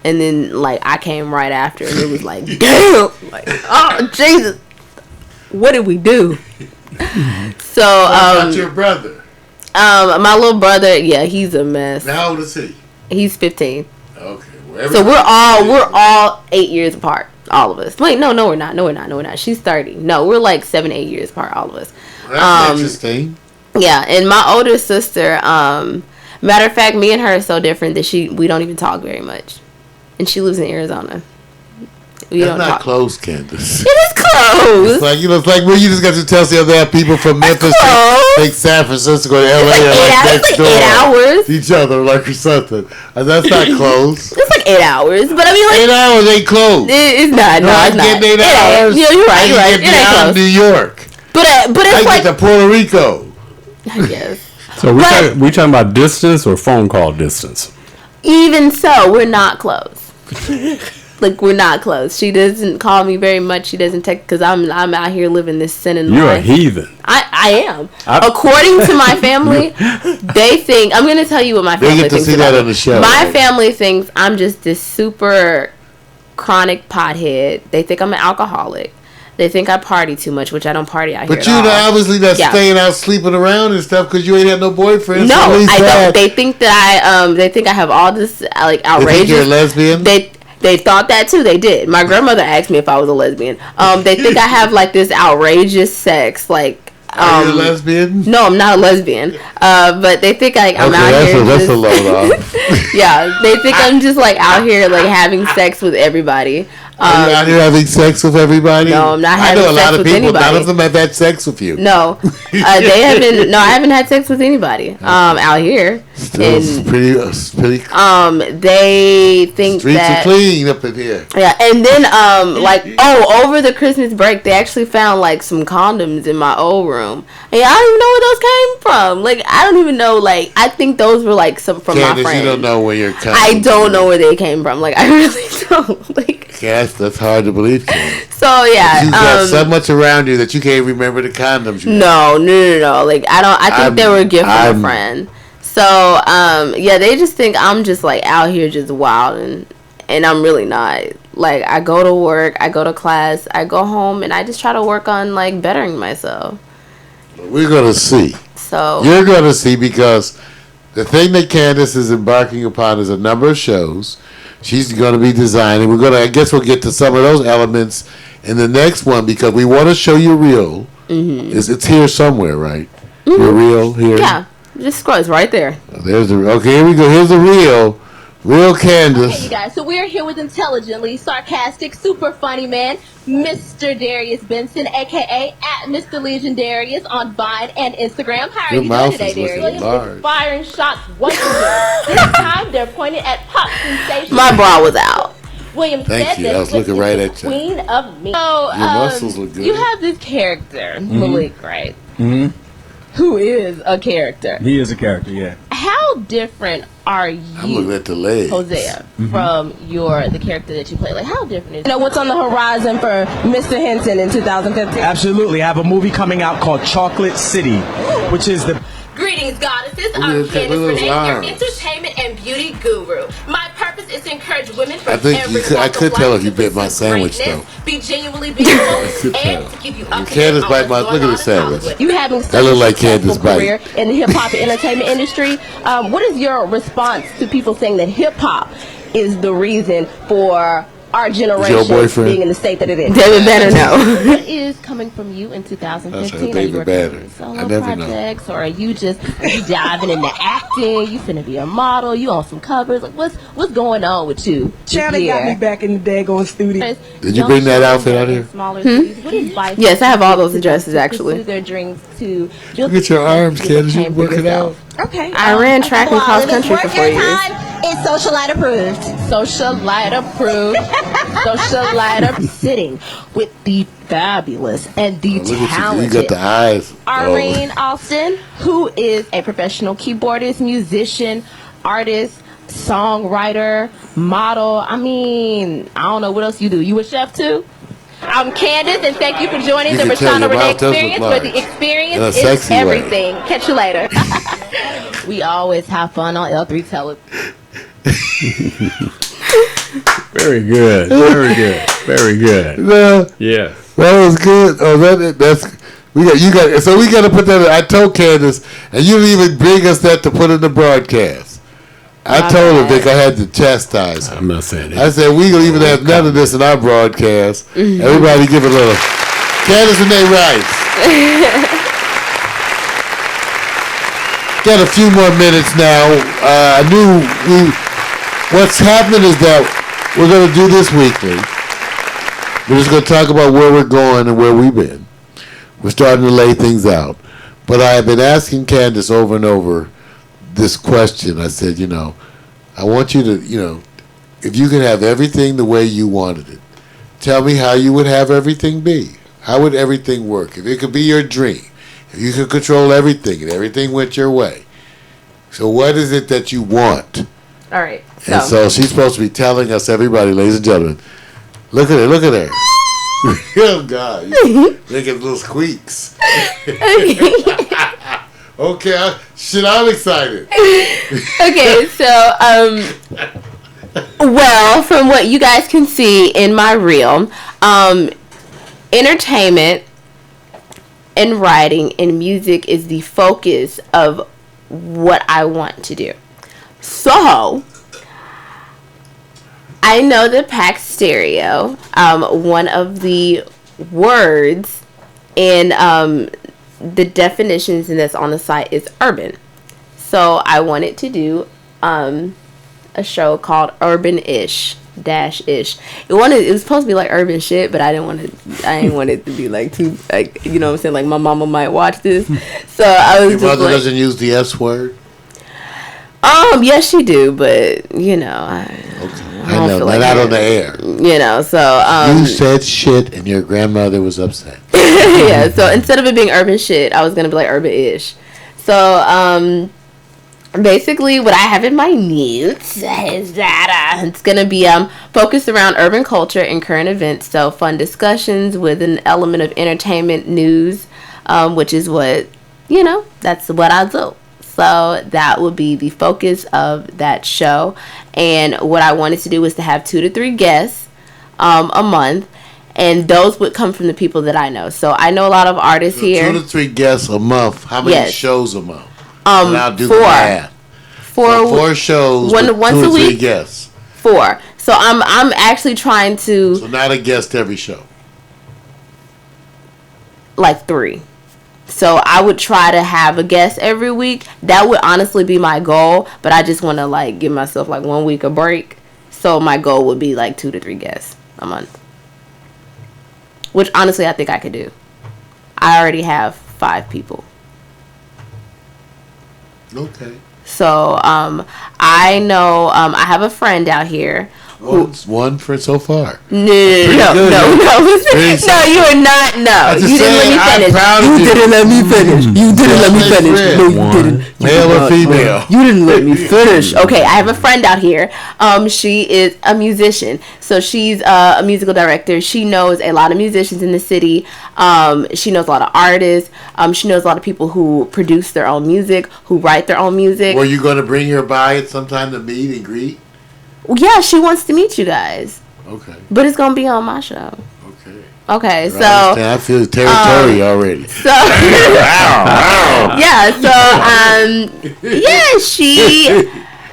And then like I came right after, and it was like, damn, like, oh Jesus, what did we do? So what about your brother? My little brother, yeah, he's a mess. How old is he? He's 15. Okay. So we're all 8 years apart, all of us. Wait, no, we're not. She's 30. No, we're like 7, 8 years apart, all of us. That's interesting. Yeah, and my older sister, matter of fact, me and her are so different that we don't even talk very much, and she lives in Arizona. We That's don't not talk. close, Candace. It is close. It's like, it's like when you just got to tell the other people from Memphis take San Francisco to LA It's like next door 8 hours. to each other like or something. And that's not close. It's like 8 hours, but I mean, like 8 hours ain't close. It's not. No, I it's can not. get 8 It ain't. hours. Yeah, you're right. I You're can right. get It ain't beyond close. New York. But I it's like, get to Puerto Rico. I guess. So we talking about distance or phone call distance? Even so, we're not close. Like, we're not close. She doesn't call me very much. She doesn't text because I'm out here living this sinning life. You're a heathen. I am. According to my family, they think, I'm going to tell you what my family get to thinks see about that me. on the show, My right? family thinks I'm just this super chronic pothead. They think I'm an alcoholic. They think I party too much, which I don't party out here But at all. obviously not staying out sleeping around and stuff because you ain't had no boyfriend. No, so at least I that- don't. They think that they think I have all this like They outrageous. think you're a lesbian? They thought that too. They did. My grandmother asked me if I was a lesbian. They think I have like this outrageous sex. Like, Are you a lesbian? no, I'm not a lesbian. But they think like I'm out here. That's a load off. Yeah, they think I'm just like out here like having sex with everybody. Are you out here having sex with everybody? No, I'm not I having know a sex lot of with people. anybody. None of them have had sex with you. No, they haven't. No, I haven't had sex with anybody out here. Still, And it's pretty. they think Streets that are clean up in here. yeah, and then over the Christmas break they actually found like some condoms in my old room. And I don't even know where those came from. Like I don't even know. Like I think those were like some from Candace, my friends. you don't know where you're coming. I don't know where they came from. Like I really don't. Like Yes, that's hard to believe, Candace. so yeah. You got so much around you that you can't remember the condoms. You had. No. Like I think they were a gift from a friend. So yeah, they just think I'm just like out here just wild and I'm really not. Like I go to work, I go to class, I go home, and I just try to work on like bettering myself. We're gonna see. So You're gonna see because the thing that Candace is embarking upon is a number of shows. She's going to be designing. I guess we'll get to some of those elements in the next one because we want to show you real. Mm-hmm. It's here somewhere, right? Mm-hmm. You're real here. yeah, just scroll. It's right there. There's the okay. Here we go. Here's the real Candace. Hey you guys, so we're here with intelligently sarcastic, super funny man, Mr. Darius Benson, aka at Mr. Legendarius on Vine and Instagram. How are Your you mouth doing today, is looking Darius? large. Firing shots once again. This time they're pointed at pop sensation. My bra was out. William Thank said you. I was this, looking right at you. Queen of me. So, Your muscles look good. you have this character, Malik, right? Mm-hmm. Who is a character. He is a character, yeah. how different are I'm looking you, at the legs. Hosea, from the character that you play? Like, how different is it? You know, what's on the horizon for Mr. Henson in 2015? Absolutely. I have a movie coming out called Chocolate City, which is the... Greetings, goddesses. Look I'm at Candace those Renee, your arms. entertainment and beauty guru. My purpose is to encourage women from I think every I walk could of tell life if you to bit my pursue sandwich, greatness, though. be genuinely beautiful, could and tell. to keep you You up to Candace date bite on my- what's look going at the on in sandwich. Hollywood. You having such That look a like successful Candace bite. career in the hip hop and entertainment industry. What is your response to people saying that hip hop is the reason for our generation boyfriend? being in the state that it is? David Banner, no. What is coming from you in 2015? That's Are a you David working Banner. on solo I never know. projects, or are you just diving into acting? You finna be a model? You on some covers? Like, what's going on with you? China got me back in the daggone studio. Did you bring that outfit out here? Smaller cities. What advice Yes, I have all those to addresses, pursue actually. their dreams to build Look at your arms, success Candace. You came for working out? yourself. Okay. I ran track and cross country for 4 years. It's socialite approved. Socialite approved. Socialite approved. Sitting with the fabulous and the Look at you. You talented got the eyes. Irene Austin, who is a professional keyboardist, musician, artist, songwriter, model. I mean, I don't know what else you do. You a chef too? I'm Candace, and thank you for joining You the can tell Rashana your Renee mouth does look Experience, where large. the experience In a is sexy way. everything. Catch you later. We always have fun on L3 Television. Very good. Very good. Very good. No, Yeah. that was good. Oh, that's we got you got. So we got to put that. I told Candace, and you didn't even bring us that to put in the broadcast. I My told her, bad. Vic, I had to chastise her. I'm not saying I it. said we don't even have none of this in our broadcast. Everybody give a little. Candace Renee Rice. Got a few more minutes now. I knew what's happening is that we're going to do this weekly. We're just going to talk about where we're going and where we've been. We're starting to lay things out. But I have been asking Candace over and over this question. I said, I want you to, if you could have everything the way you wanted it, tell me how you would have everything be. How would everything work? If it could be your dream, if you could control everything and everything went your way. So what is it that you want? All right. And so she's supposed to be telling us, everybody, ladies and gentlemen, look at her, look at her. Oh, God. Making little squeaks. Okay, I'm excited. Okay, so well, from what you guys can see in my reel, entertainment and writing and music is the focus of what I want to do. So I know that Pack Stereo, one of the words in the definitions that's on the site is urban. So I wanted to do a show called Urban-ish -ish. It was supposed to be like urban shit, but I didn't want it to be like too, like, you know what I'm saying, like my mama might watch this. So I was Your just mother like, doesn't use the S word? yes she do, but Okay. I know, feel but like not it. on the air. so You said shit and your grandmother was upset. yeah, so instead of it being urban shit, I was gonna be like urban-ish. So basically what I have in my notes is that it's gonna be focused around urban culture and current events, so fun discussions with an element of entertainment, news, which is what, that's what I do. So that would be the focus of that show. And what I wanted to do was to have 2 to 3 guests a month. And those would come from the people that I know. So I know a lot of artists here. 2 to 3 guests a month. How many Yes. shows a month? And I'll do 4. the math. 4 So 4 shows once with 2 a to 3 week? guests. 4. So I'm actually trying to So not a guest every show. like 3. So I would try to have a guest every week. That would honestly be my goal, but I just want to like give myself like 1 week a break. So my goal would be like 2 to 3 guests a month. Which honestly I think I could do. I already have 5 people. Okay. So I know I have a friend out here One for so far. No, you are not. No, you didn't let me finish. You didn't let me finish. You didn't let me finish. No, you didn't. Male or female? You didn't let me finish. Okay, I have a friend out here. She is a musician, so she's a musical director. She knows a lot of musicians in the city. She knows a lot of artists. She knows a lot of people who produce their own music, who write their own music. Were you going to bring her by at some time to meet and greet? Yeah, she wants to meet you guys. Okay. But it's gonna be on my show. Okay. Okay, so I feel the territory already.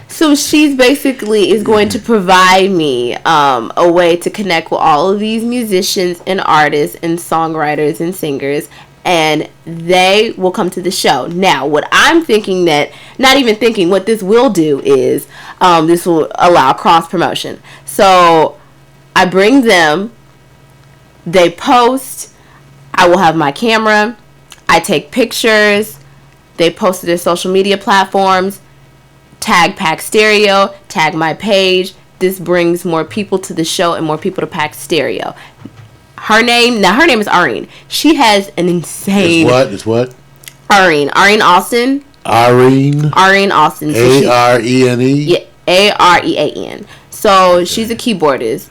So she's basically is going to provide me a way to connect with all of these musicians and artists and songwriters and singers, and they will come to the show. Now, what I'm thinking what this will do is this will allow cross promotion. So I bring them, they post, I will have my camera, I take pictures, they post to their social media platforms, tag Pack Stereo, tag my page. This brings more people to the show and more people to Pack Stereo. Her name is Arene. She has an insane... It's what? Arene Austin. Arene Austin. So Arene? Yeah, Arean. So she's a keyboardist.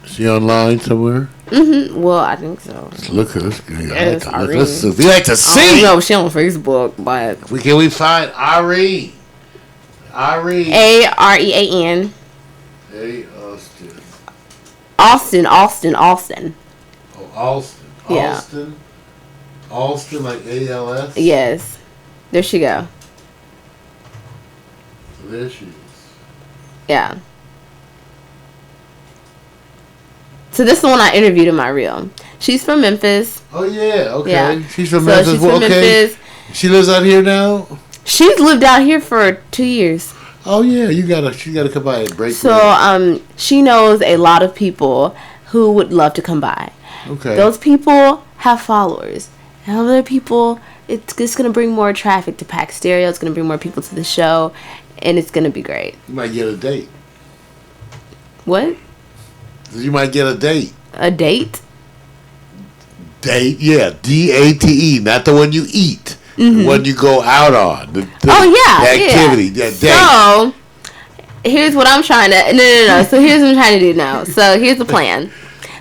She online somewhere? Mm-hmm. Well, I think so. Look at this. We like to see. No, she on Facebook, but can we find Arene? Arene. Arean. Austin. Austin. Yeah. Austin like ALS? Yes. There she go. So there she is. Yeah. So this is the one I interviewed in my reel. She's from Memphis. Oh yeah, okay. Yeah. She's from Memphis. She's from Memphis. She lives out here now? She's lived out here for 2 years. Oh yeah, she gotta come by and break. So she knows a lot of people who would love to come by. Okay. Those people have followers. And other people, it's just gonna bring more traffic to Pack Stereo. It's gonna bring more people to the show, and it's gonna be great. You might get a date. What? You might get a date. A date? Date, yeah. DATE, not the one you eat. Mm-hmm. The one you go out on. The activity. Yeah. Date. So, here's what I'm trying to... No. So, here's what I'm trying to do now. So, here's the plan.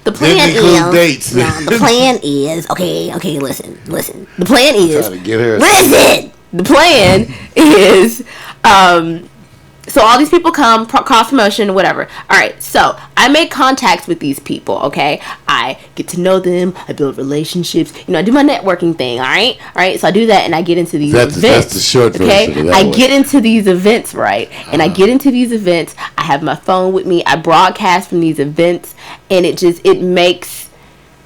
The plan is... dates. No, the plan is... Okay, listen. The plan is... Trying to get her. Listen! The plan is... So all these people come, cross promotion, whatever. All right, so I make contacts with these people, okay? I get to know them. I build relationships. I do my networking thing, all right? All right, so I do that, and I get into these events. That's the short version. Okay, I get into these events, right? And I get into these events. I have my phone with me. I broadcast from these events, and it makes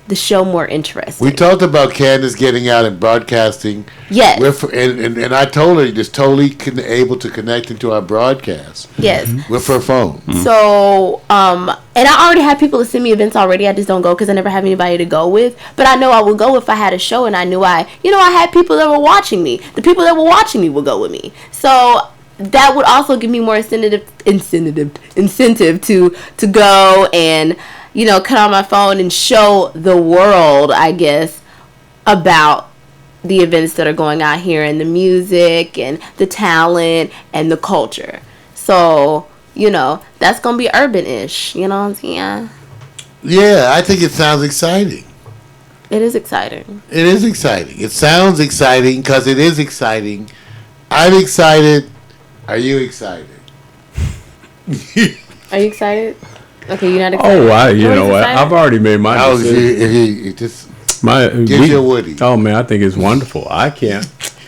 the show more interesting. We talked about Candace getting out and broadcasting. Yes. And I told her just totally able to connect into our broadcast. Yes. With her phone. Mm-hmm. So, and I already have people that send me events already. I just don't go because I never have anybody to go with. But I know I would go if I had a show and I knew I had people that were watching me. The people that were watching me would go with me. So that would also give me more incentive to go and, cut on my phone and show the world, I guess, about the events that are going on here and the music and the talent and the culture. So, that's going to be urban-ish. You know what I'm saying? Yeah, I think it sounds exciting. It is exciting. It is exciting. It sounds exciting because it is exciting. I'm excited. Are you excited? Are you excited? Okay, you're not excited. Oh, you know what? I've already made my decision. Gives you a Woody. Oh man, I think it's wonderful. I can't.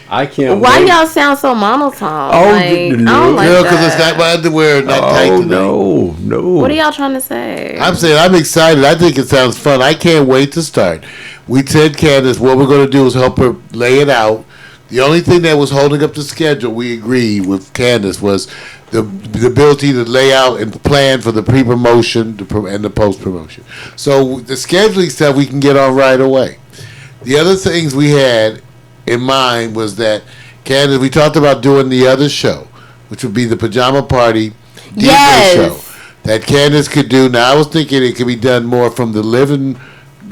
Why y'all sound so monotone? No, because it's not my underwear, not tight tonight. No. What are y'all trying to say? I'm saying I'm excited. I think it sounds fun. I can't wait to start. We said, Candace, what we're going to do is help her lay it out. The only thing that was holding up the schedule, we agreed with Candace, was the ability to lay out and plan for the pre-promotion and the post-promotion. So the scheduling stuff we can get on right away. The other things we had in mind was that, Candace, we talked about doing the other show, which would be the Pajama Party DJ show. that Candace could do. Now I was thinking it could be done more from the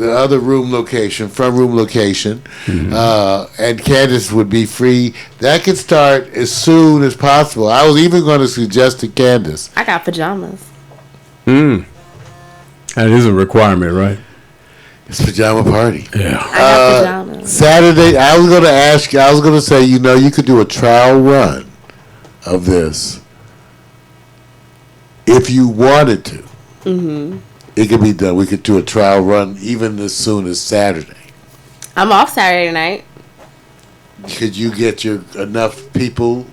other room location, front room location, and Candace would be free. That could start as soon as possible. I was even going to suggest to Candace. I got pajamas. That is a requirement, right? It's pajama party. Yeah. I got pajamas. Saturday, I was going to ask you, I was going to say, you could do a trial run of this if you wanted to. Mm-hmm. It could be done. We could do a trial run even as soon as Saturday. I'm off Saturday night. Could you get enough people?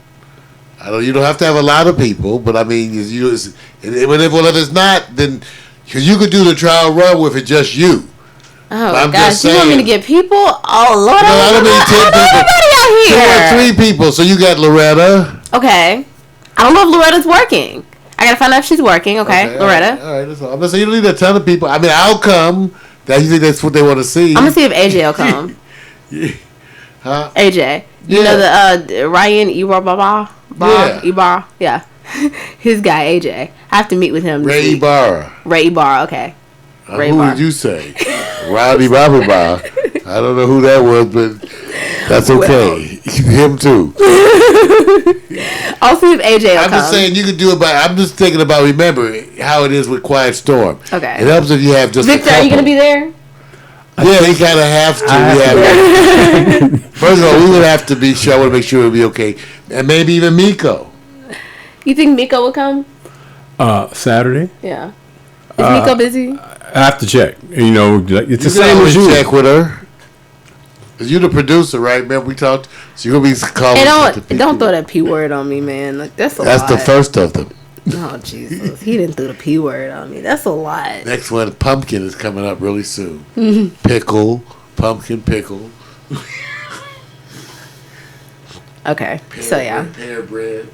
You don't have to have a lot of people, but I mean, if it's not, then because you could do the trial run with it just you. Oh my gosh, you want me to get people? Oh Lord, I don't mean 10 people. Everybody out here. 2 or 3 people. So you got Loretta. Okay. I don't know if Loretta's working. I gotta find out if she's working. Okay, Loretta. All right, that's all. I'm gonna say you don't need a ton of people. I mean, I'll come. You think that's what they want to see? I'm gonna see if AJ will come. Yeah. Huh? AJ. You know the Ryan Ibarra? Ibarra. Yeah. His guy, AJ. I have to meet with him. Ray Ibarra. Ray Ibarra, okay. Ray who Ibarra. did you say? Rowdy Baba. I don't know who that was, but that's okay. Him too. I'll see if AJ will I'm just saying you could do it I'm just thinking about, remember how it is with Quiet Storm. Okay. It helps if you have just Victor, a couple. are you going to be there? Yeah, we kind of have to. First of all, we would have to be sure. I want to make sure it'll be okay. And maybe even Miko. You think Miko will come? Saturday? Yeah. Is Miko busy? I have to check. It's the You same as you. check with her. Cause you're the producer, right? Remember we talked. So you're gonna be calling. And don't throw that P word on me, man. Like that's a lot. That's the first of them. Oh Jesus, he didn't throw the P word on me. That's a lot. Next one, pumpkin is coming up really soon. Pickle, pumpkin pickle. Okay, so yeah. Pear bread.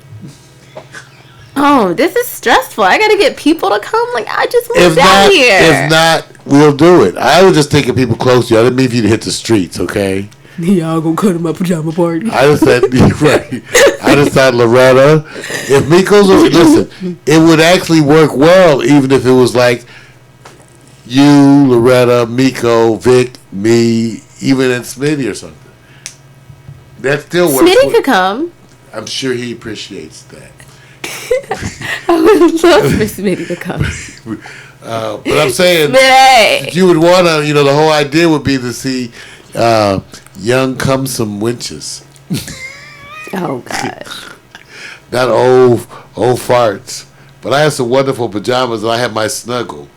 Oh, this is stressful. I gotta get people to come. Like I just moved down here. If not, we'll do it. I was just thinking people close to you. I didn't mean for you to hit the streets, okay? Y'all gonna come to my pajama party. I just said, right. I just thought Loretta. If Miko's, listen, it would actually work well even if it was like you, Loretta, Miko, Vic, me, even and Smitty or something. That still works. Smitty could come. I'm sure he appreciates that. I would love for Smitty to come. But I'm saying Smitty. you would want to, the whole idea would be to see young cumsome wenches. Oh gosh. Not old farts. But I have some wonderful pajamas and I have my snuggle.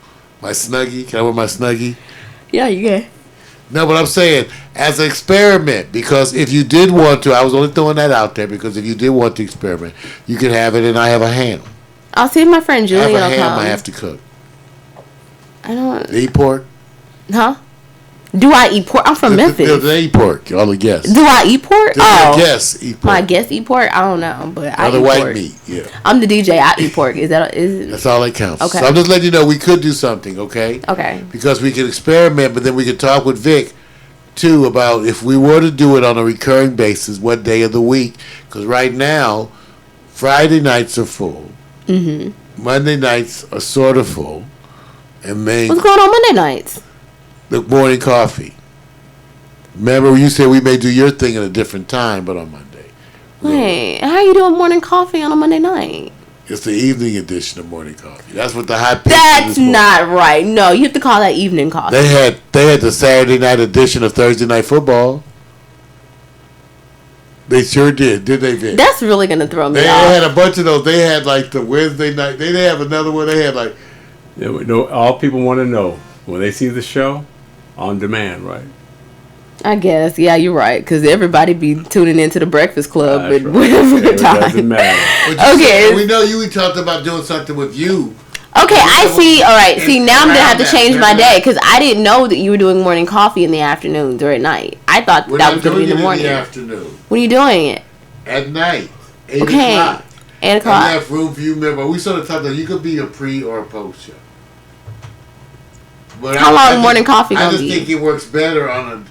My snuggie. Can I wear my snuggie? Yeah, you can. No, but I'm saying as an experiment, because if you did want to, I was only throwing that out there because if you did want to experiment, you can have it and I have a ham. I'll see if my friend I Julie will have a ham come. I have to cook. I don't. Eat pork? Huh? Do I eat pork? I'm from Memphis. They eat pork. All the guests. Do I eat pork? Guests eat pork. My guests eat pork? I don't know, but I eat the white pork. meat, yeah. I'm the DJ. I eat pork. That's all that counts. Okay. So I'm just letting you know we could do something, okay? Okay. Because we could experiment, but then we could talk with Vic, too, about if we were to do it on a recurring basis, what day of the week. Because right now, Friday nights are full. Mm-hmm. Monday nights are sort of full. And What's going on Monday nights? The morning coffee. Remember, you said we may do your thing at a different time, but on Monday. Wait, how are you doing morning coffee on a Monday night? It's the evening edition of morning coffee. That's what the hot. That's not right. No, you have to call that evening coffee. They had the Saturday night edition of Thursday Night Football. They sure did they, Vin? That's really gonna throw me They off. had a bunch of those. They had like the Wednesday night. They have another one. They had like. All people want to know when they see the show, on demand, right? I guess, yeah, you're right, because everybody be tuning into the Breakfast Club at That's right. whatever It time. doesn't matter. Okay. We know we talked about doing something with you. Okay, I see. All right, see, now I'm gonna have to Around change that, my remember day that? because I didn't know that you were doing morning coffee in the afternoons or at night. I thought We're that not was gonna be doing in the it morning. in the afternoon. When are you doing it? At night. 8 Okay. o'clock. 8 And o'clock. we have room for you, remember. We sort of talked that you could be a pre or a post show. But How long morning coffee I gonna just be? think it works better on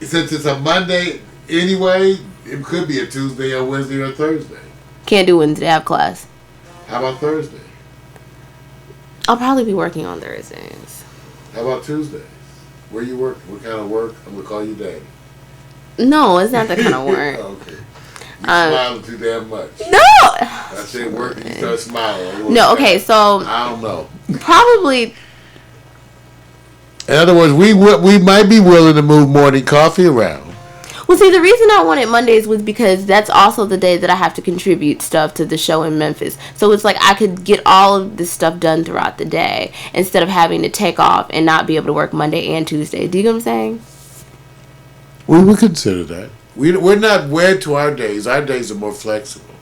since it's a Monday anyway, it could be a Tuesday or Wednesday or Thursday. Can't do Wednesday. I have class. How about Thursday? I'll probably be working on Thursdays. How about Tuesdays? Where you work? What kind of work? I'm gonna call you Daddy. No, it's not that kind of work. Okay. You smiling too damn much. No. I said work and you start smiling. No. Okay. So I don't know. probably. In other words, we might be willing to move morning coffee around. Well, see, the reason I wanted Mondays was because that's also the day that I have to contribute stuff to the show in Memphis. So it's like I could get all of this stuff done throughout the day instead of having to take off and not be able to work Monday and Tuesday. Do you get what I'm saying? We would consider that. We're not wed to our days. Our days are more flexible.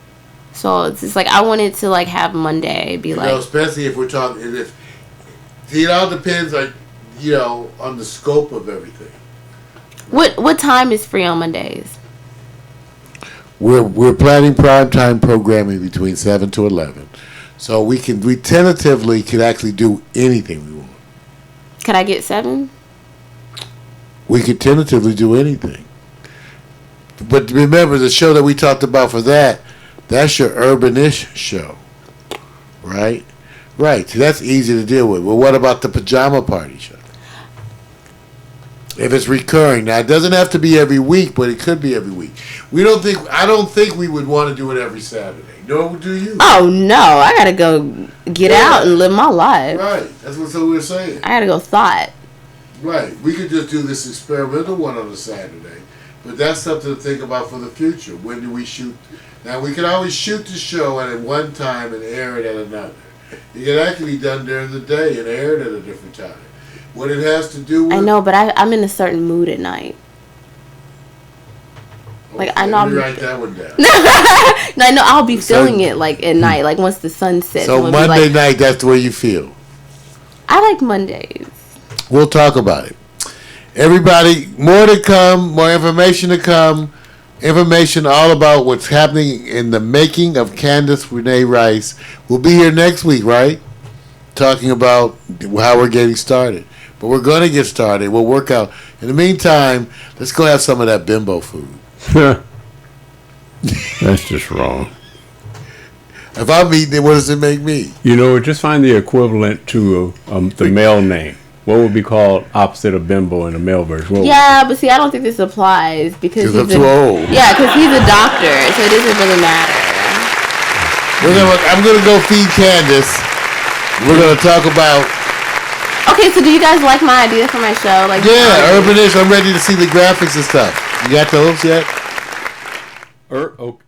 So it's just like I wanted to like have Monday be like, especially if we're talking. If it all depends, like on the scope of everything. What time is free on Mondays? We're planning primetime programming between 7 to 11, so we tentatively could actually do anything we want. Could I get 7? We could tentatively do anything. But remember, the show that we talked about for that's your urban-ish show, right? Right. So that's easy to deal with. Well, what about the pajama party show? If it's recurring, now it doesn't have to be every week, but it could be every week. I don't think we would want to do it every Saturday. Nor do you. Oh no, I gotta go get out and live my life. Right. That's what we're saying. I gotta go thought. Right. We could just do this experimental one on a Saturday, but that's something to think about for the future. When do we shoot? Now we can always shoot the show at one time and air it at another. It can actually be done during the day and aired at a different time. What it has to do with... I know, but I'm in a certain mood at night. Okay, like I know. Let me write that one down. No, I know I'll be feeling it like at night, like once the sun sets. So Monday night, that's the way you feel. I like Mondays. We'll talk about it. Everybody, more to come, more information to come. Information all about what's happening in the making of Candace Renee Rice. We'll be here next week, right? Talking about how we're getting started. But we're going to get started. We'll work out. In the meantime, let's go have some of that bimbo food. That's just wrong. If I'm eating it, what does it make me? Just find the equivalent to the male name. What would be called opposite of bimbo in the male version? Yeah, but see, I don't think this applies because I'm too old. Yeah, because he's a doctor, so it doesn't really matter. I'm going to go feed Candace. We're going to talk about... Okay, so do you guys like my idea for my show? Urbanish. I'm ready to see the graphics and stuff. You got those yet? Okay.